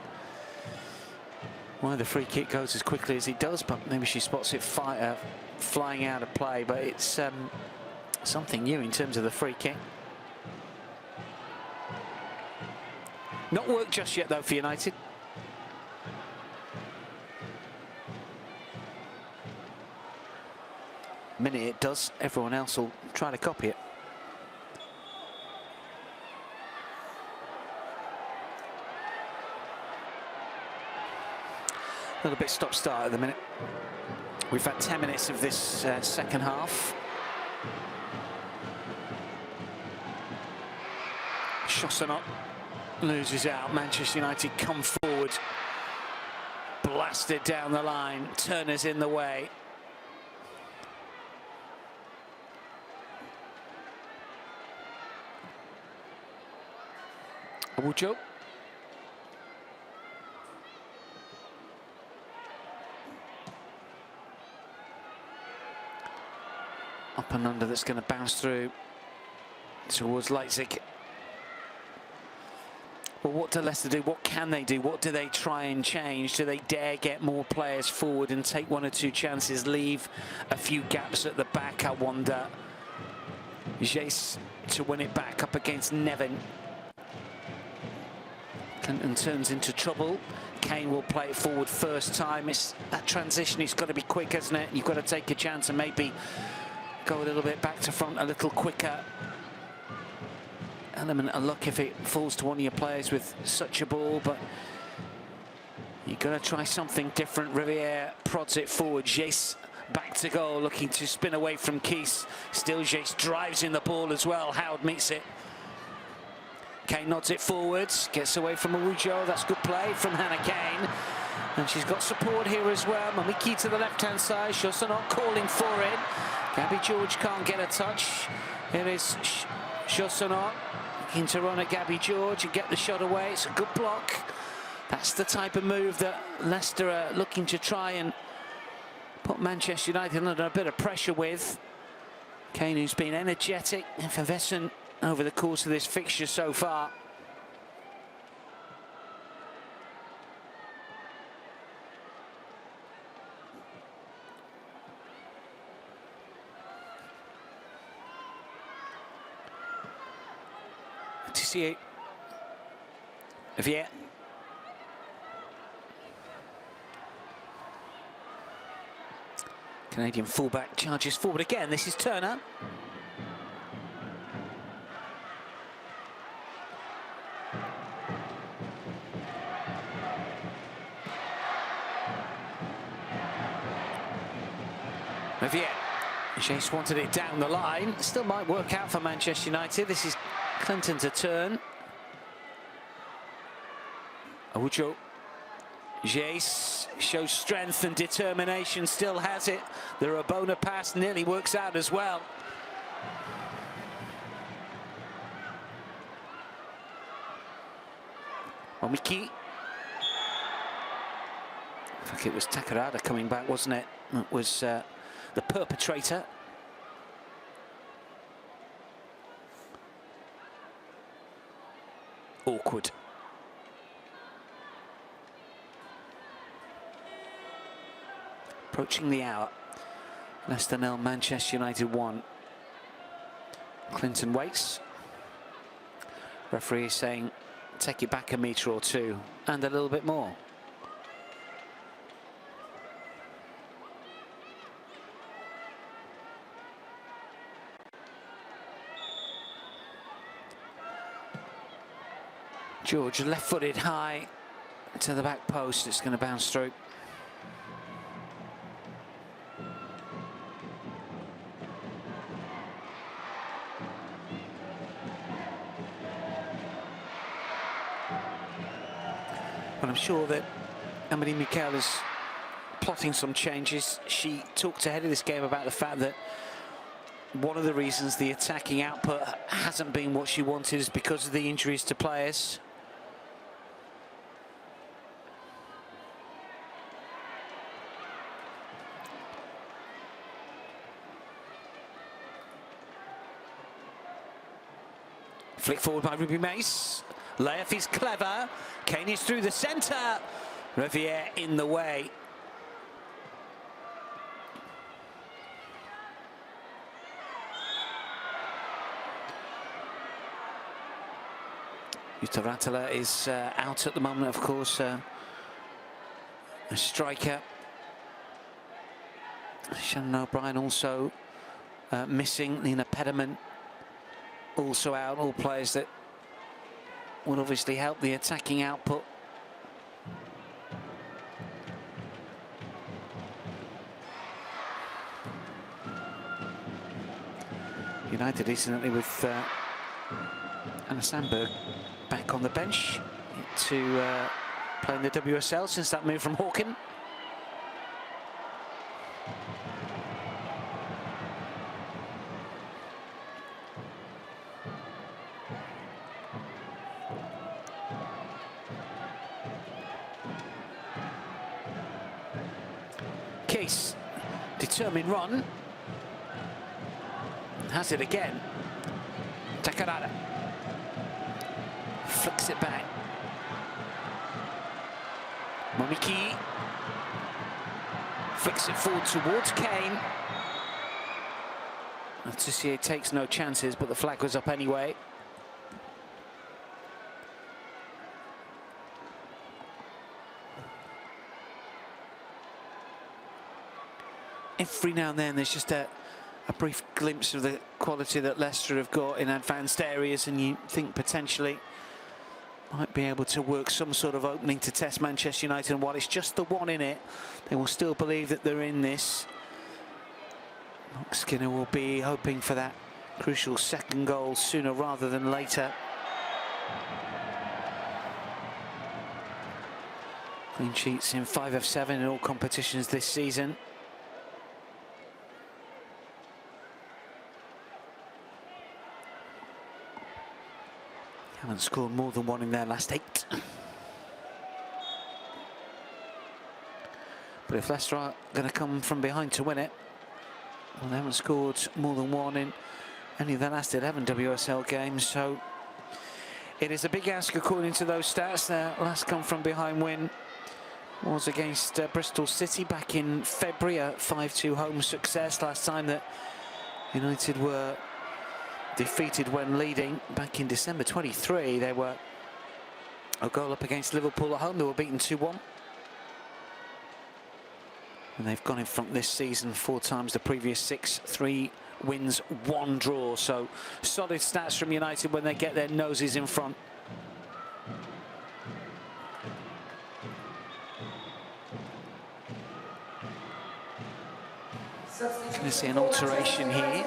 why the free kick goes as quickly as it does, but maybe she spots it flying out of play. But it's something new in terms of the free kick. Not worked just yet, though, for United. The minute it does, everyone else will try to copy it. A little bit stop-start at the minute. We've had 10 minutes of this second half. Shostalot loses out. Manchester United come forward. Blasted down the line. Turner's in the way. Awujo. Up and under that's going to bounce through towards Leipzig. Well, what do Leicester do? What can they do? What do they try and change? Do they dare get more players forward and take one or two chances, leave a few gaps at the back, I wonder? Jace to win it back up against Nevin. Clinton turns into trouble. Kane will play it forward first time. It's that transition, it's got to be quick, hasn't it? You've got to take a chance and maybe go a little bit back to front a little quicker. Element of luck if it falls to one of your players with such a ball, but you've got to try something different. Riviere prods it forward. Jace back to goal, looking to spin away from Keys. Still Jace drives in the ball as well. Howard meets it. Kane nods it forwards, gets away from Arujo. That's good play from Hannah Kane. And she's got support here as well. Mamiki to the left-hand side. Chaussonot calling for it. Gabby George can't get a touch. Here is Chaussonot looking to run at Gabby George and get the shot away. It's a good block. That's the type of move that Leicester are looking to try and put Manchester United under a bit of pressure with. Kane, who's been energetic, effervescent over the course of this fixture so far. To see it. Viet. Canadian fullback charges forward again. This is Turner. Viet. Jace wanted it down the line. Still might work out for Manchester United. This is Clinton to turn. Arujo. Jace shows strength and determination, still has it. The Rabona pass nearly works out as well. Omiki. I think it was Takarada coming back, wasn't it? It was the perpetrator. Awkward. Approaching the hour. Leicester 0, Manchester United 1. Clinton waits. Referee is saying, take it back a metre or two, and a little bit more. George left-footed high to the back post. It's going to bounce through. Well, I'm sure that Amélie Mikel is plotting some changes. She talked ahead of this game about the fact that one of the reasons the attacking output hasn't been what she wanted is because of the injuries to players. Flick forward by Ruby Mace. Leif is clever. Kane is through the centre. Riviere in the way. Jutta Rattler is out at the moment, of course. A striker. Shannon O'Brien also missing. Nina Pederman also out. All players that would obviously help the attacking output. United recently with Anna Sandberg back on the bench to play in the WSL since that move from Hawken. Case, determined run. has it again. Takarada flicks it back. Momiki flicks it forward towards Kane. Tissier takes no chances, but the flag was up anyway. Every now and then there's just a brief glimpse of the quality that Leicester have got in advanced areas, and you think potentially might be able to work some sort of opening to test Manchester United. And while it's just the one in it, they will still believe that they're in this. Mark Skinner will be hoping for that crucial second goal sooner rather than later. Clean sheets in 5 of 7 in all competitions this season. Haven't scored more than one in their last 8. But if Leicester are going to come from behind to win it, well, they haven't scored more than one in any of their last 11 WSL games, so it is a big ask according to those stats. Their last come from behind win was against Bristol City back in February, a 5-2 home success. Last time that United were defeated when leading back in December 23, they were a goal up against Liverpool at home. They were beaten 2-1. And they've gone in front this season 4 times, the previous 6, 3 wins, 1 draw. So solid stats from United when they get their noses in front. Going to see an alteration here.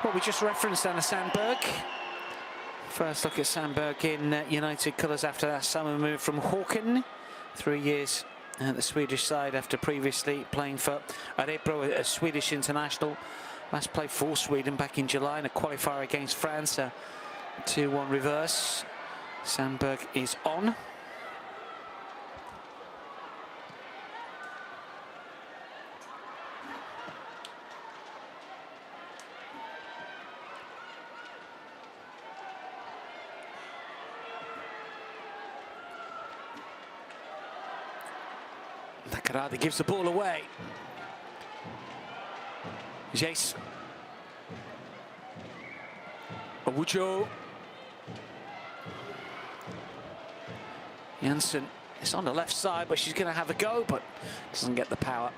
Well, we just referenced Anna Sandberg. First look at Sandberg in United colours after that summer move from Håken. 3 years at the Swedish side after previously playing for Arebro, a Swedish international. Last played for Sweden back in July in a qualifier against France, a 2-1 reverse. Sandberg is on. Takarada gives the ball away. Jace. Owucho. Janssen is on the left side, but she's going to have a go, but doesn't get the power.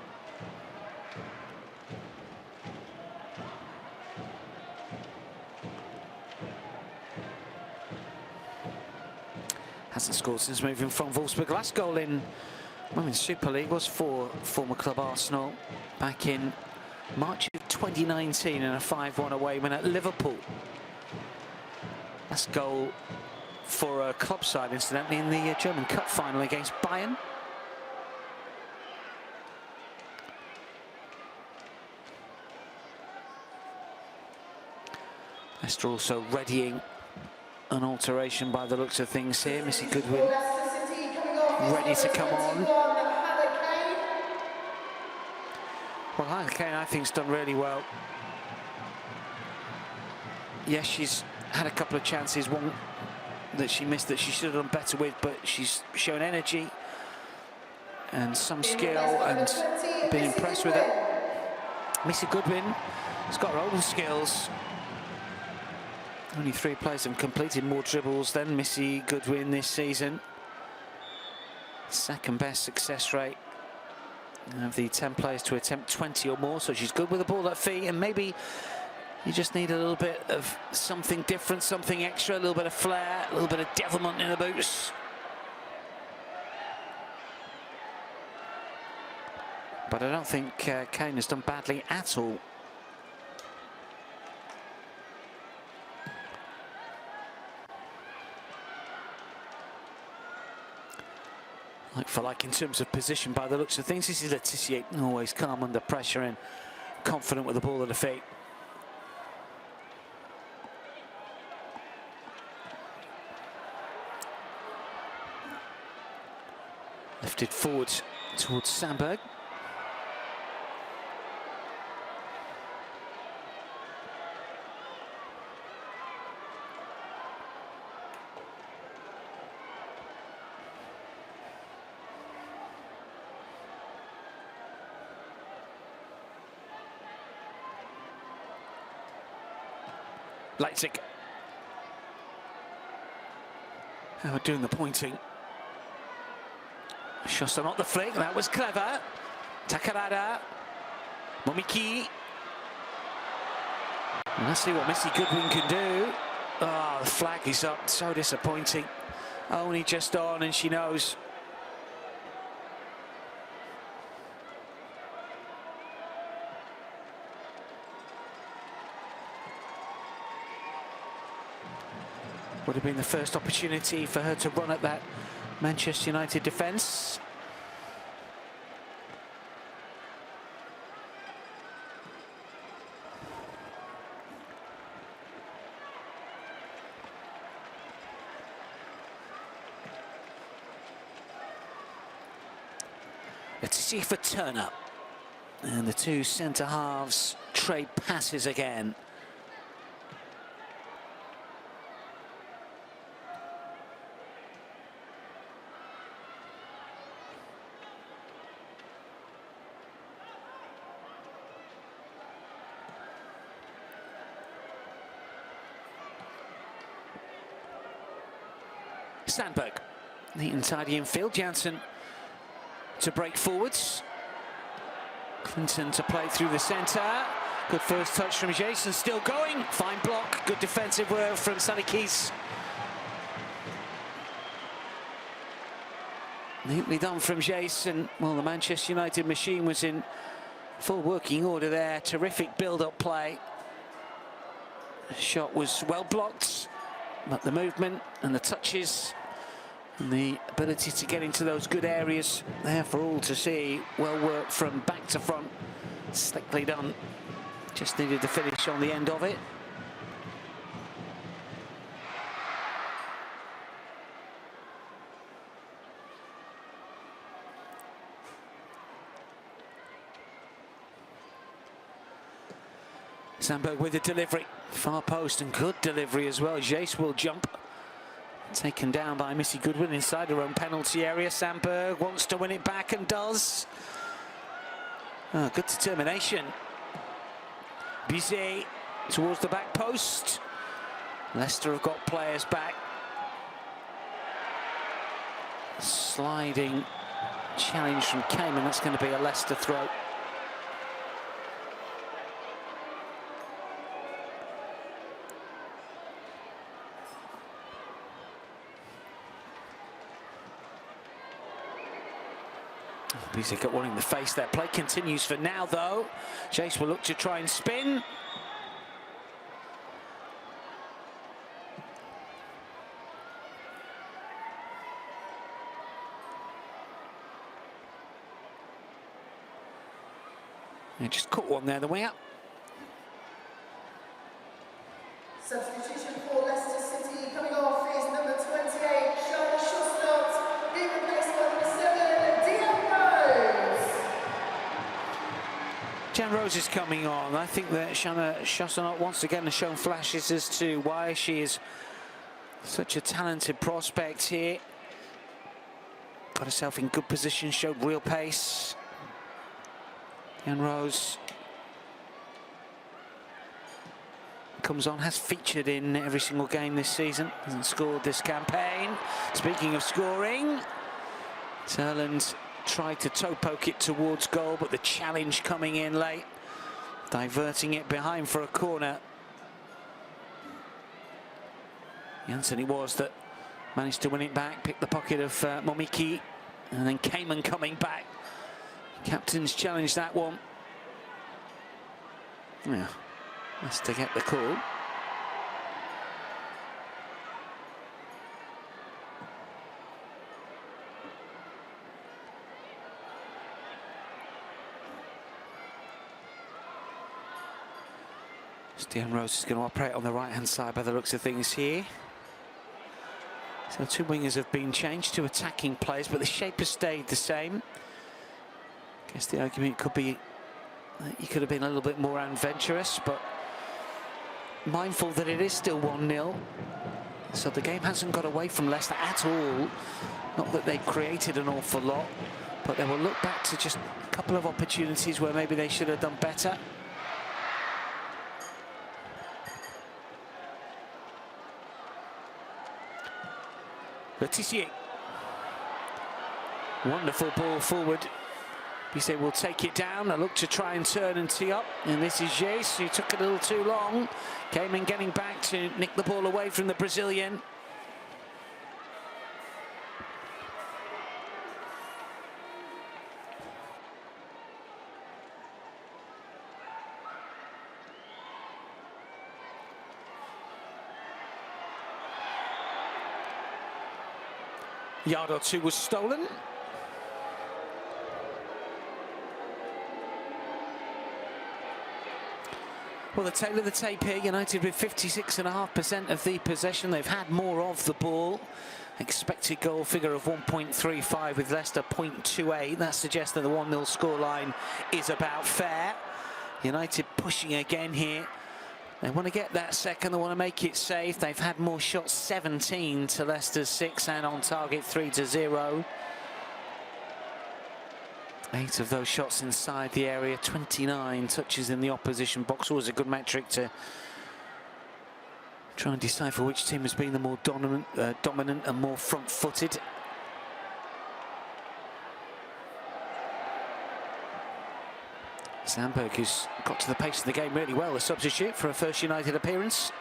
Hasn't scored since moving from Wolfsburg. Last goal in Women's Super League was for former club Arsenal back in March of 2019 in a 5-1 away win at Liverpool. Last goal for a club side, incidentally, in the German Cup final against Bayern. Leicester also readying an alteration by the looks of things here. Missy Goodwin ready to come on. Well, Hannah Kane, I think, has done really well. Yes, she's had a couple of chances, one that she missed that she should have done better with, but she's shown energy and some skill and been impressed with it. Missy Goodwin has got her own skills. Only 3 players have completed more dribbles than Missy Goodwin this season. Second best success rate of the 10 players to attempt 20 or more, so she's good with the ball at feet, and maybe you just need a little bit of something different, something extra, a little bit of flair, a little bit of devilment in the boots. But I don't think Kane has done badly at all. Like for like in terms of position by the looks of things. This is Letitia, always calm under pressure and confident with the ball at the feet. Lifted forward towards Sandberg. Leipzig. How are doing the pointing. Shoston not the flick, that was clever. Takarada. Momiki. Let's see what Missy Goodwin can do. Oh, the flag is up, so disappointing. Only just on and she knows. Would have been the first opportunity for her to run at that Manchester United defence. Let's see for Turner. And the two centre halves trade passes again. Sandberg, neat and tidy infield. Janssen to break forwards. Clinton to play through the centre. Good first touch from Jason, still going. Fine block, good defensive work from Sanikis. Neatly done from Jason. Well, the Manchester United machine was in full working order there. Terrific build-up play. The shot was well blocked, but the movement and the touches and the ability to get into those good areas there for all to see. Well worked from back to front. Slickly done. Just needed to finish on the end of it. Sandberg with the delivery. Far post and good delivery as well. Jace will jump. Taken down by Missy Goodwin inside her own penalty area. Sandberg wants to win it back and does. Oh, good determination. Bizet towards the back post. Leicester have got players back. Sliding challenge from Cayman. That's going to be a Leicester throw. Bizet got one in the face there. Play continues for now, though. Jace will look to try and spin. Yeah, just caught one there, the way up. Substitution for Leicester City coming off is number 28, Shana Shostott, being replaced by number 7, Diane Rose. Jan Rose is coming on. I think that Shana Shostott once again has shown flashes as to why she is such a talented prospect here. Got herself in good position, showed real pace. Jan Rose comes on, has featured in every single game this season, hasn't scored this campaign. Speaking of scoring, Turland tried to toe poke it towards goal, but the challenge coming in late, diverting it behind for a corner. Janssen it was that managed to win it back, picked the pocket of Momiki, and then Cayman coming back. Captain's challenged that one. Yeah, has to get the call. Diane Rose is going to operate on the right-hand side by the looks of things here. So two wingers have been changed to attacking players, but the shape has stayed the same. I guess the argument could be that you could have been a little bit more adventurous, but mindful that it is still 1-0. So the game hasn't got away from Leicester at all. Not that they've created an awful lot, but they will look back to just a couple of opportunities where maybe they should have done better. Letitia. Wonderful ball forward. Bissé will take it down. A look to try and turn and tee up. And this is Jace, who took it a little too long. Came in getting back to nick the ball away from the Brazilian. Yard or two was stolen. Well, the tail of the tape here, United with 56.5% of the possession. They've had more of the ball. Expected goal figure of 1.35 with Leicester 0.28. That suggests that the 1-0 scoreline is about fair. United pushing again here. They want to get that second, they want to make it safe. They've had more shots, 17 to Leicester's 6, and on target 3-0. 8 of those shots inside the area, 29 touches in the opposition box. Always a good metric to try and decipher which team has been the more dominant and more front-footed. Sandberg, who's got to the pace of the game really well, a substitute for a first United appearance.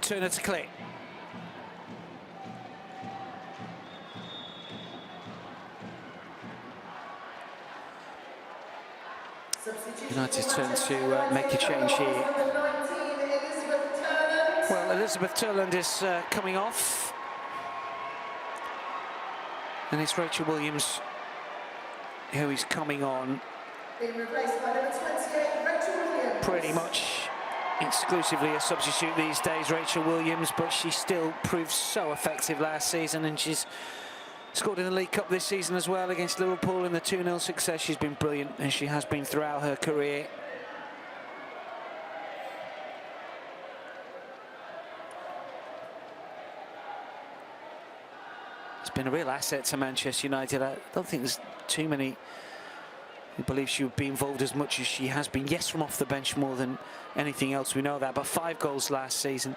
Turner to Click. United's turn to make a change here. Well, Elizabeth Turland is coming off. And it's Rachel Williams who is coming on. Being replaced by number 28, Rachel Williams. Pretty much exclusively a substitute these days, Rachel Williams, but she still proved so effective last season, and she's scored in the League Cup this season as well against Liverpool in the 2-0 success. She's been brilliant, as she has been throughout her career. It's been a real asset to Manchester United. I don't think there's too many who believe she would be involved as much as she has been. Yes, from off the bench more than anything else, we know that. But 5 goals last season,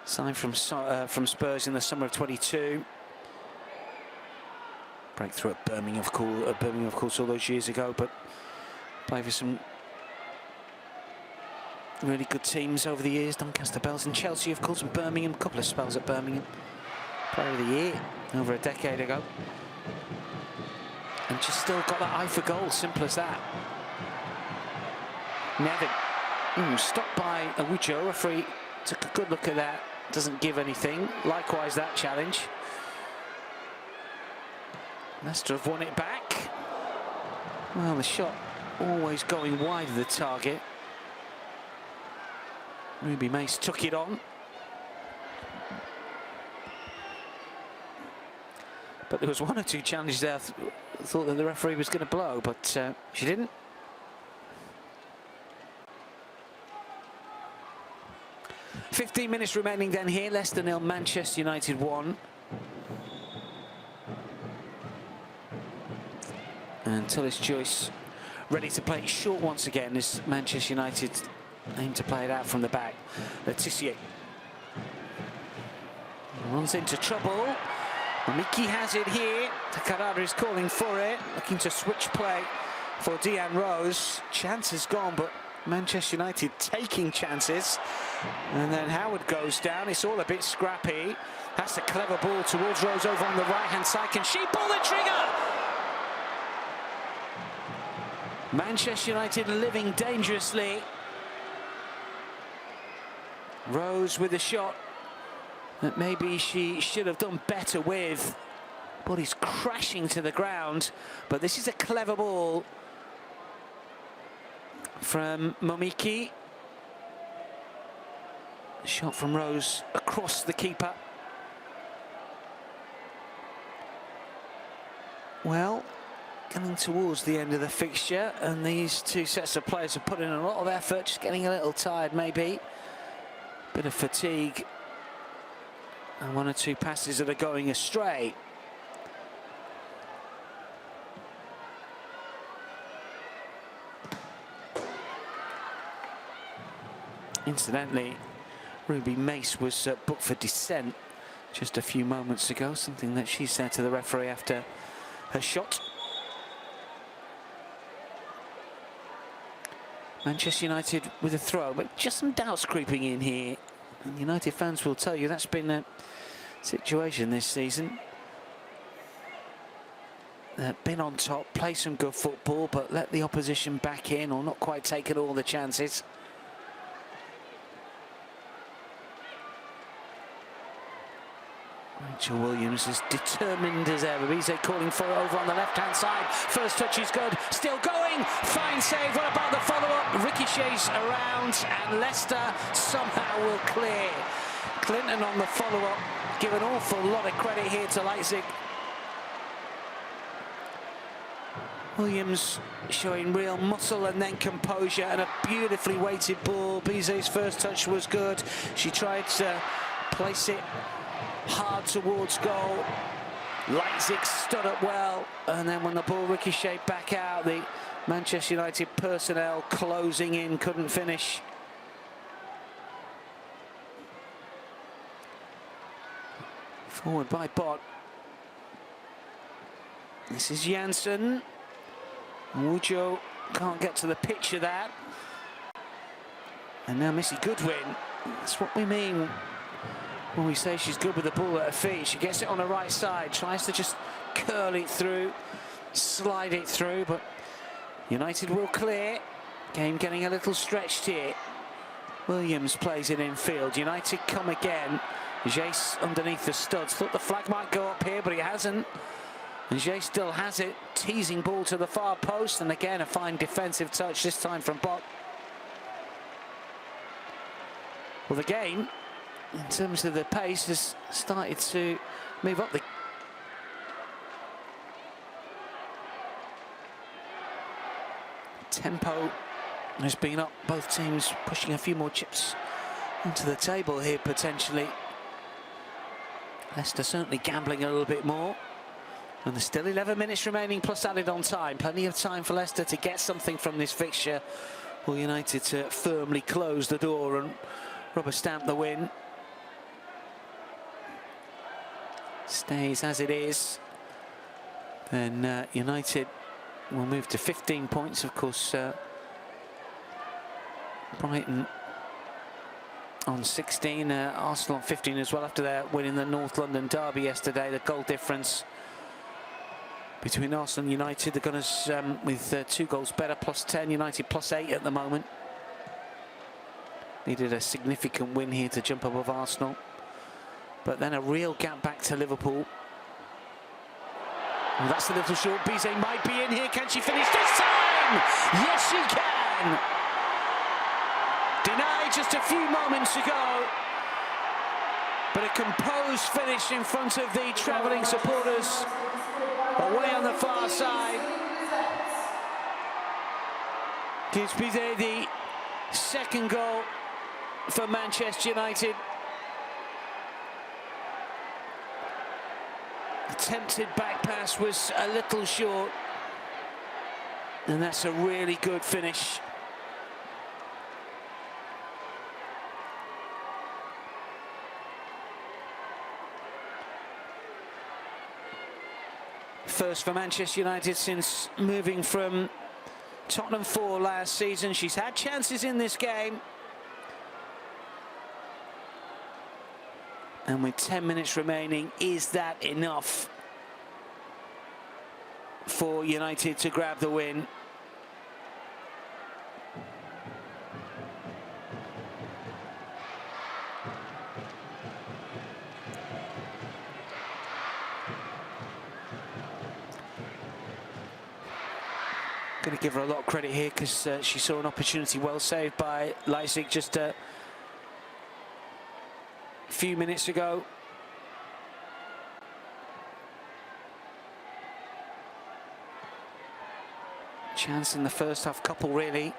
signed from Spurs in the summer of 22. Breakthrough at Birmingham, of course, all those years ago. But played for some really good teams over the years. Doncaster Bells and Chelsea, of course, and Birmingham. A couple of spells at Birmingham. Player of the year over a decade ago. And just still got that eye for goal, simple as that. Nevin, stopped by Awujo. Referee took a good look at that. Doesn't give anything. Likewise, that challenge. Leicester have won it back. Well, the shot always going wide of the target. Ruby Mace took it on. But there was 1 or 2 challenges there. I thought that the referee was going to blow, but she didn't. "15 minutes remaining then here. Leicester 0, Manchester United 1. And Tullis Joyce ready to play it short once again as Manchester United aim to play it out from the back. Letitia runs into trouble. Miki has it here. Takarada is calling for it, looking to switch play for Deanne Rose. Chance is gone, but Manchester United taking chances. And then Howard goes down. It's all a bit scrappy. That's a clever ball towards Rose over on the right-hand side. Can she pull the trigger? Manchester United living dangerously. Rose with a shot that maybe she should have done better with. Body's crashing to the ground, but this is a clever ball from Momiki. Shot from Rose across the keeper. Well, coming towards the end of the fixture, and these two sets of players have put in a lot of effort, just getting a little tired maybe. Bit of fatigue. And one or two passes that are going astray. Incidentally, Ruby Mace was booked for dissent just a few moments ago, something that she said to the referee after her shot. Manchester United with a throw, but just some doubts creeping in here. And United fans will tell you that's been a situation this season. They've been on top, play some good football, but let the opposition back in or not quite taken all the chances. Rachel Williams is determined as ever. Bizet calling for it over on the left-hand side. First touch is good. Still going. Fine save. What about the follow-up? Ricochets around, and Leicester somehow will clear. Clinton on the follow-up. Give an awful lot of credit here to Leipzig. Williams showing real muscle and then composure, and a beautifully weighted ball. Bizet's first touch was good. She tried to place it hard towards goal. Leipzig stood up well, and then when the ball ricocheted back out, the Manchester United personnel closing in couldn't finish. Forward by Bott. This is Janssen. Wujo can't get to the pitch of that. And now Missy Goodwin. That's what we mean when we say she's good with the ball at her feet. She gets it on the right side, tries to just curl it through, slide it through, but United will clear. Game getting a little stretched here. Williams plays it in field. United come again. Jace underneath the studs. Thought the flag might go up here, but he hasn't. And Jace still has it. Teasing ball to the far post, and again a fine defensive touch, this time from Bott. Well, the game, in terms of the pace, has started to move up. The tempo has been up. Both teams pushing a few more chips into the table here, potentially. Leicester certainly gambling a little bit more. And there's still 11 minutes remaining, plus added on time. Plenty of time for Leicester to get something from this fixture. Or United to firmly close the door and rubber stamp the win. Stays as it is. Then United will move to 15 points. Of course, Brighton on 16, Arsenal on 15 as well, after their win in the North London derby yesterday. The goal difference between Arsenal and United, the Gunners with 2 goals better, plus 10, United plus 8 at the moment. Needed a significant win here to jump above Arsenal. But then a real gap back to Liverpool. Well, that's a little short. Bizet might be in here. Can she finish this time? Yes, she can. Denied just a few moments ago. But a composed finish in front of the travelling supporters. Away on the far side. Gives Bizet the second goal for Manchester United. Attempted back pass was a little short. And that's a really good finish. First for Manchester United since moving from Tottenham 4 last season. She's had chances in this game. And with 10 minutes remaining, is that enough for United to grab the win? Going to give her a lot of credit here because she saw an opportunity well saved by Leipzig just a few minutes ago. Chance in the first half, couple really.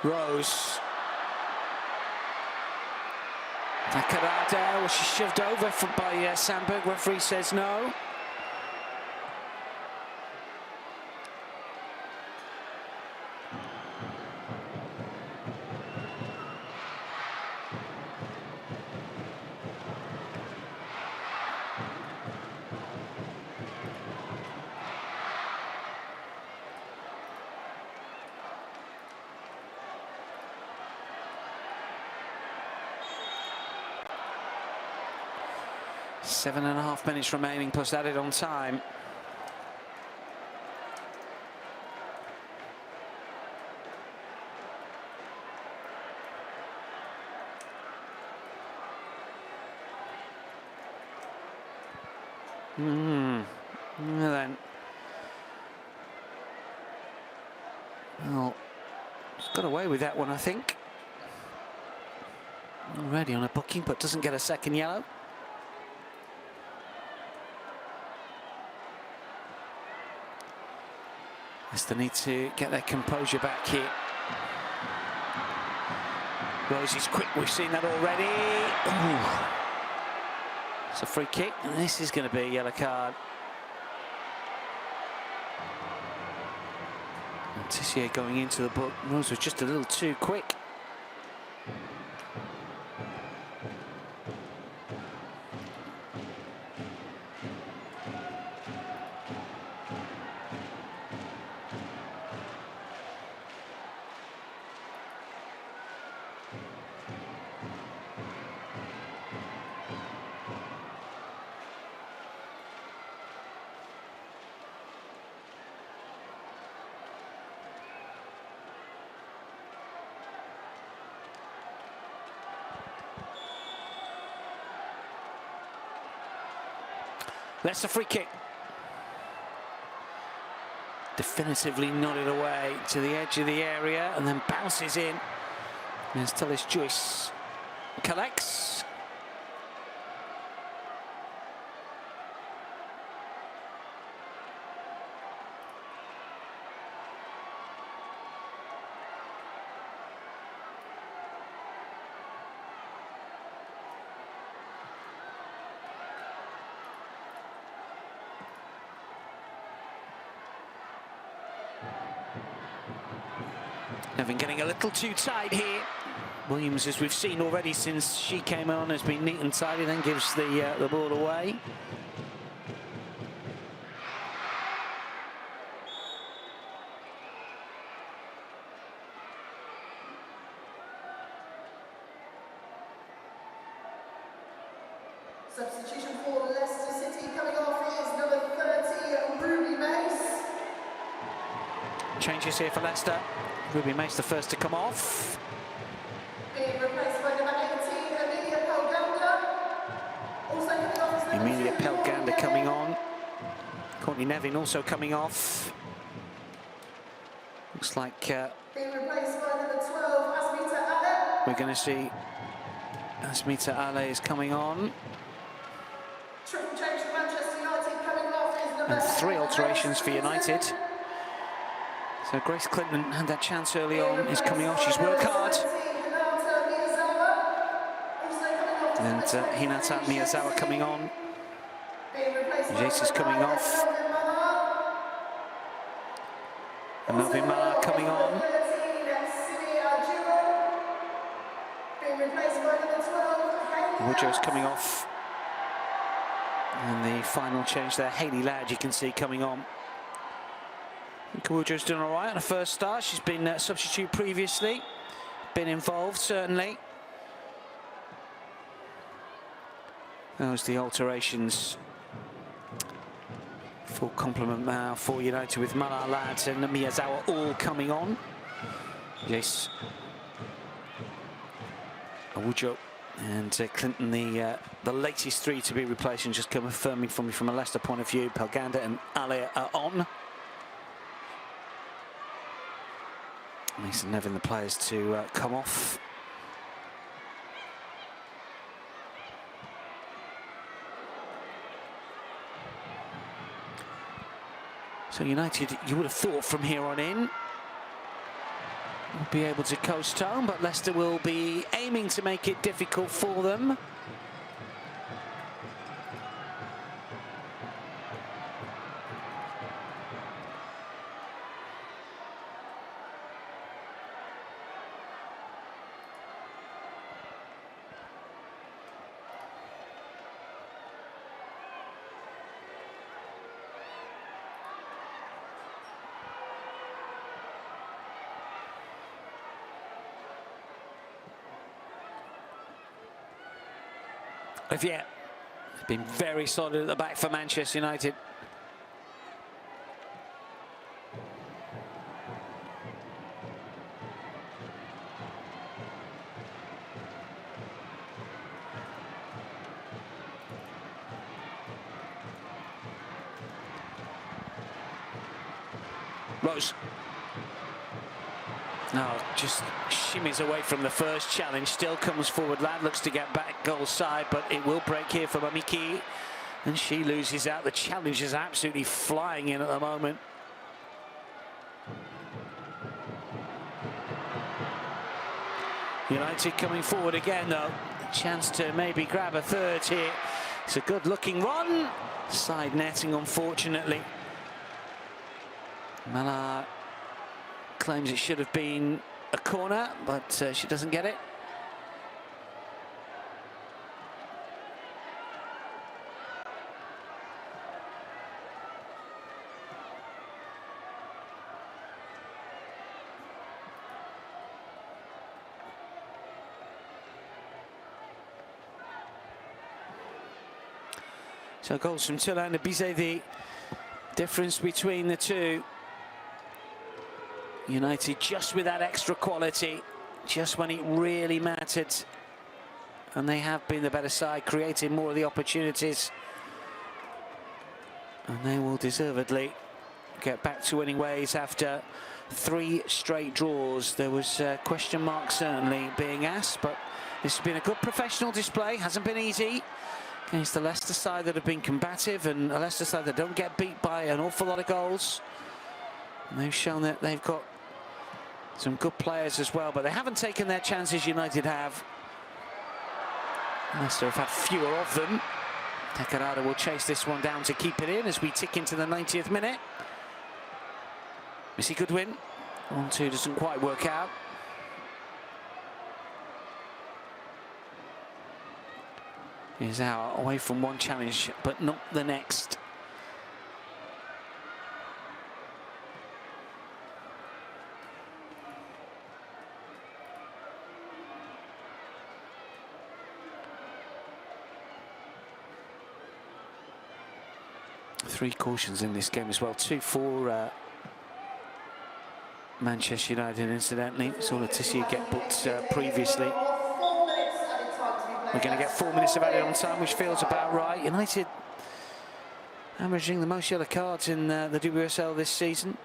Rose. Nakarada, was she shoved over by Sandberg? Referee says no. Seven and a half minutes remaining plus added on time. Well then. Well, she's got away with that one, I think. Already on a booking, but doesn't get a second yellow. They need to get their composure back here. Rose is quick, we've seen that already. Ooh. It's a free kick, and this is going to be a yellow card. Tissier going into the book. Rose was just a little too quick. That's a free kick. Definitively nodded away to the edge of the area and then bounces in. There's Tullis Joyce. Collects. Nevin getting a little too tight here. Williams, as we've seen already since she came on, has been neat and tidy, then gives the ball away. Substitution for Leicester City coming off is number 30, Ruby Mace. Changes here for Leicester. Ruby Mace the first to come off. Being replaced by number 18, Emilia Pelganda. Also coming off is number Emilia 2, Pelganda coming on. Courtney Nevin also coming off. Looks like being replaced by number 12, Asmita Ale. we're going to see Asmita Ale is coming on. Triple change for Manchester United coming off is number And 3 alterations for 7. United. So Grace Clinton had that chance early on, is coming off, she's worked hard. And Hinata Miyazawa coming on. Jace is coming off. And Melvin Mala coming on. Woodrow's coming off. And the final change there, Hayley Ladd, you can see coming on. Woodrow's doing all right on a first start. She's been a substitute previously. Been involved, certainly. Those the alterations. Full complement now for United with Mala Ladd and Miyazawa all coming on. Jace Awujo and Clinton, the latest three to be replaced, and just confirming for me from a Leicester point of view, Pelganda and Ale are on. Mason Nevin, the players to come off. So United, you would have thought from here on in, will be able to coast home, but Leicester will be aiming to make it difficult for them. Olivier has been very solid at the back for Manchester United. Rose. No, just shimmies away from the first challenge. Still comes forward. Lad looks to get back goal side, but it will break here for Mamiki. And she loses out. The challenge is absolutely flying in at the moment. United coming forward again, though. A chance to maybe grab a third here. It's a good-looking run. Side netting, unfortunately. Mala claims it should have been a corner, but she doesn't get it. So goals from Tula and Bizet, the difference between the two. United just with that extra quality, just when it really mattered. And they have been the better side, creating more of the opportunities. And they will deservedly get back to winning ways after 3 straight draws. There was a question mark certainly being asked, but this has been a good professional display. Hasn't been easy against the Leicester side that have been combative, and a Leicester side that don't get beat by an awful lot of goals. And they've shown that they've got some good players as well, but they haven't taken their chances. United have. Leicester have had fewer of them. Takarada will chase this one down to keep it in as we tick into the 90th minute. Missy Goodwin. 1-2 doesn't quite work out. He's out away from one challenge, but not the next. Three cautions in this game as well. 2 for Manchester United, incidentally. Saw Letitia get booked previously. We're going to get 4 minutes of added on time, which feels about right. United averaging the most yellow cards in the WSL this season.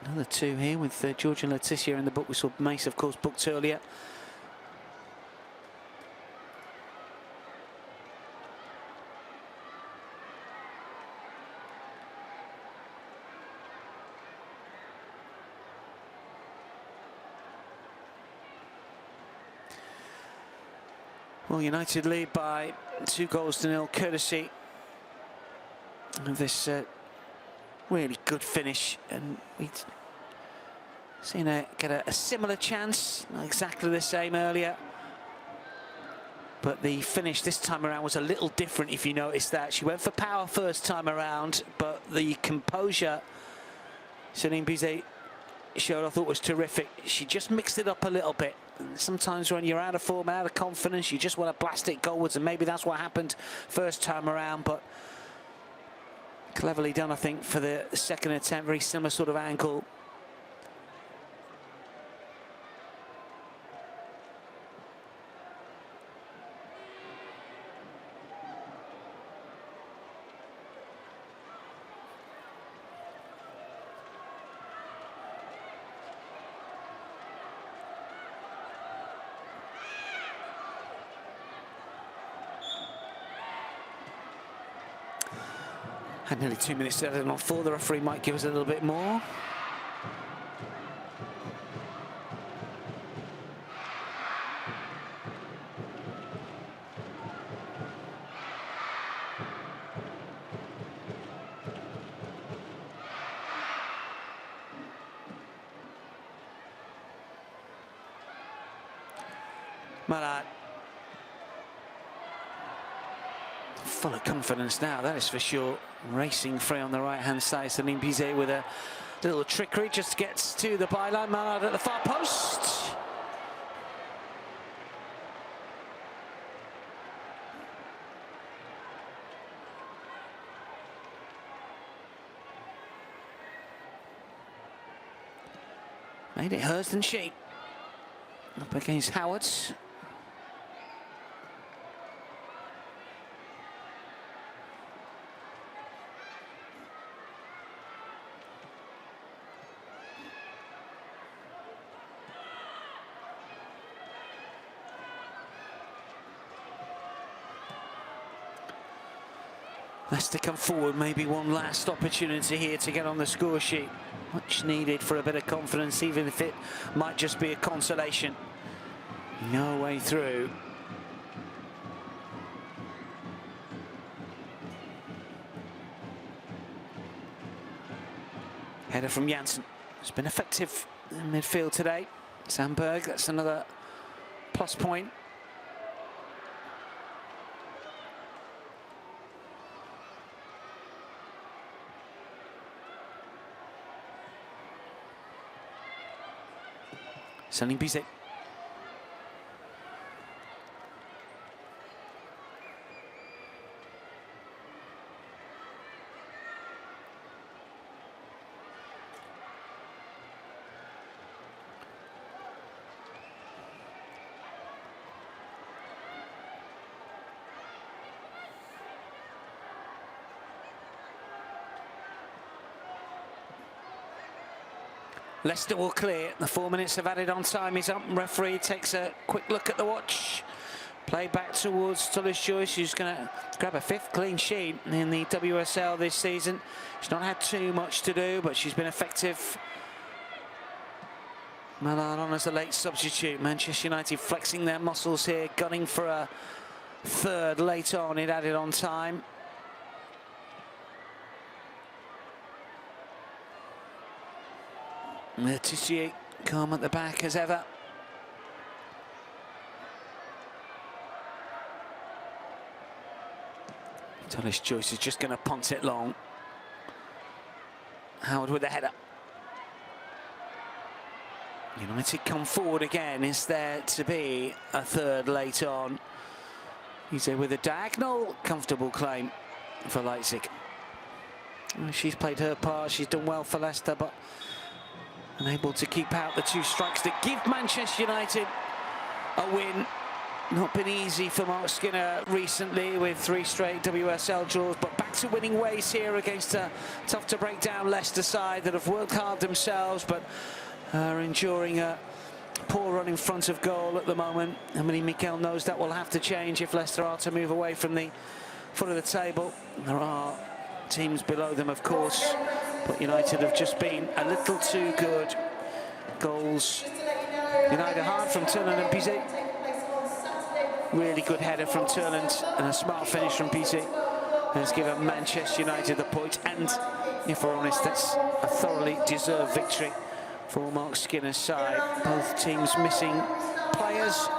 Another 2 here with George and Letitia in the book. We saw Mace, of course, booked earlier. Well, United lead by 2-0, courtesy of this really good finish, and we'd seen her get a similar chance, not exactly the same earlier, but the finish this time around was a little different. If you noticed that, she went for power first time around, but the composure Celine Bizet showed, I thought, was terrific. She just mixed it up a little bit. Sometimes when you're out of form, out of confidence, you just want to blast it goalwards, and maybe that's what happened first time around, but cleverly done, I think, for the second attempt. Very similar sort of angle. Had nearly 2 minutes added on 4. The referee might give us a little bit more. Malad. Full of confidence now, that is for sure. Racing free on the right-hand side. Celine Bizet with a little trickery, just gets to the byline. Malad at the far post. Made it hers, didn't she? Up against Howard's. Leicester come forward, maybe one last opportunity here to get on the score sheet. Much needed for a bit of confidence, even if it might just be a consolation. No way through. Header from Janssen. It's been effective in midfield today. Sandberg, that's another plus point. Celine Bizet. Leicester will clear. The 4 minutes of added on time is up. Referee takes a quick look at the watch. Play back towards Tullis-Joyce, who's going to grab a 5th clean sheet in the WSL this season. She's not had too much to do, but she's been effective. Malad on as a late substitute. Manchester United flexing their muscles here, gunning for a 3rd late on in added on time. Tissier calm at the back as ever. Tullis-Joyce is just going to punt it long. Howard with the header. United come forward again. Is there to be a 3rd late on? He's there with a diagonal. Comfortable claim for Leipzig. She's played her part. She's done well for Leicester, but unable to keep out the 2 strikes that give Manchester United a win. Not been easy for Mark Skinner recently with 3 straight WSL draws, but back to winning ways here against a tough to break down Leicester side that have worked hard themselves, but are enduring a poor run in front of goal at the moment. Emily Mikel knows that will have to change if Leicester are to move away from the foot of the table. There are teams below them, of course, but United have just been a little too good. Goals United hard from Turland and Bizet. Really good header from Turland and a smart finish from Bizet has given Manchester United the point, and if we're honest, that's a thoroughly deserved victory for Mark Skinner's side. Both teams missing players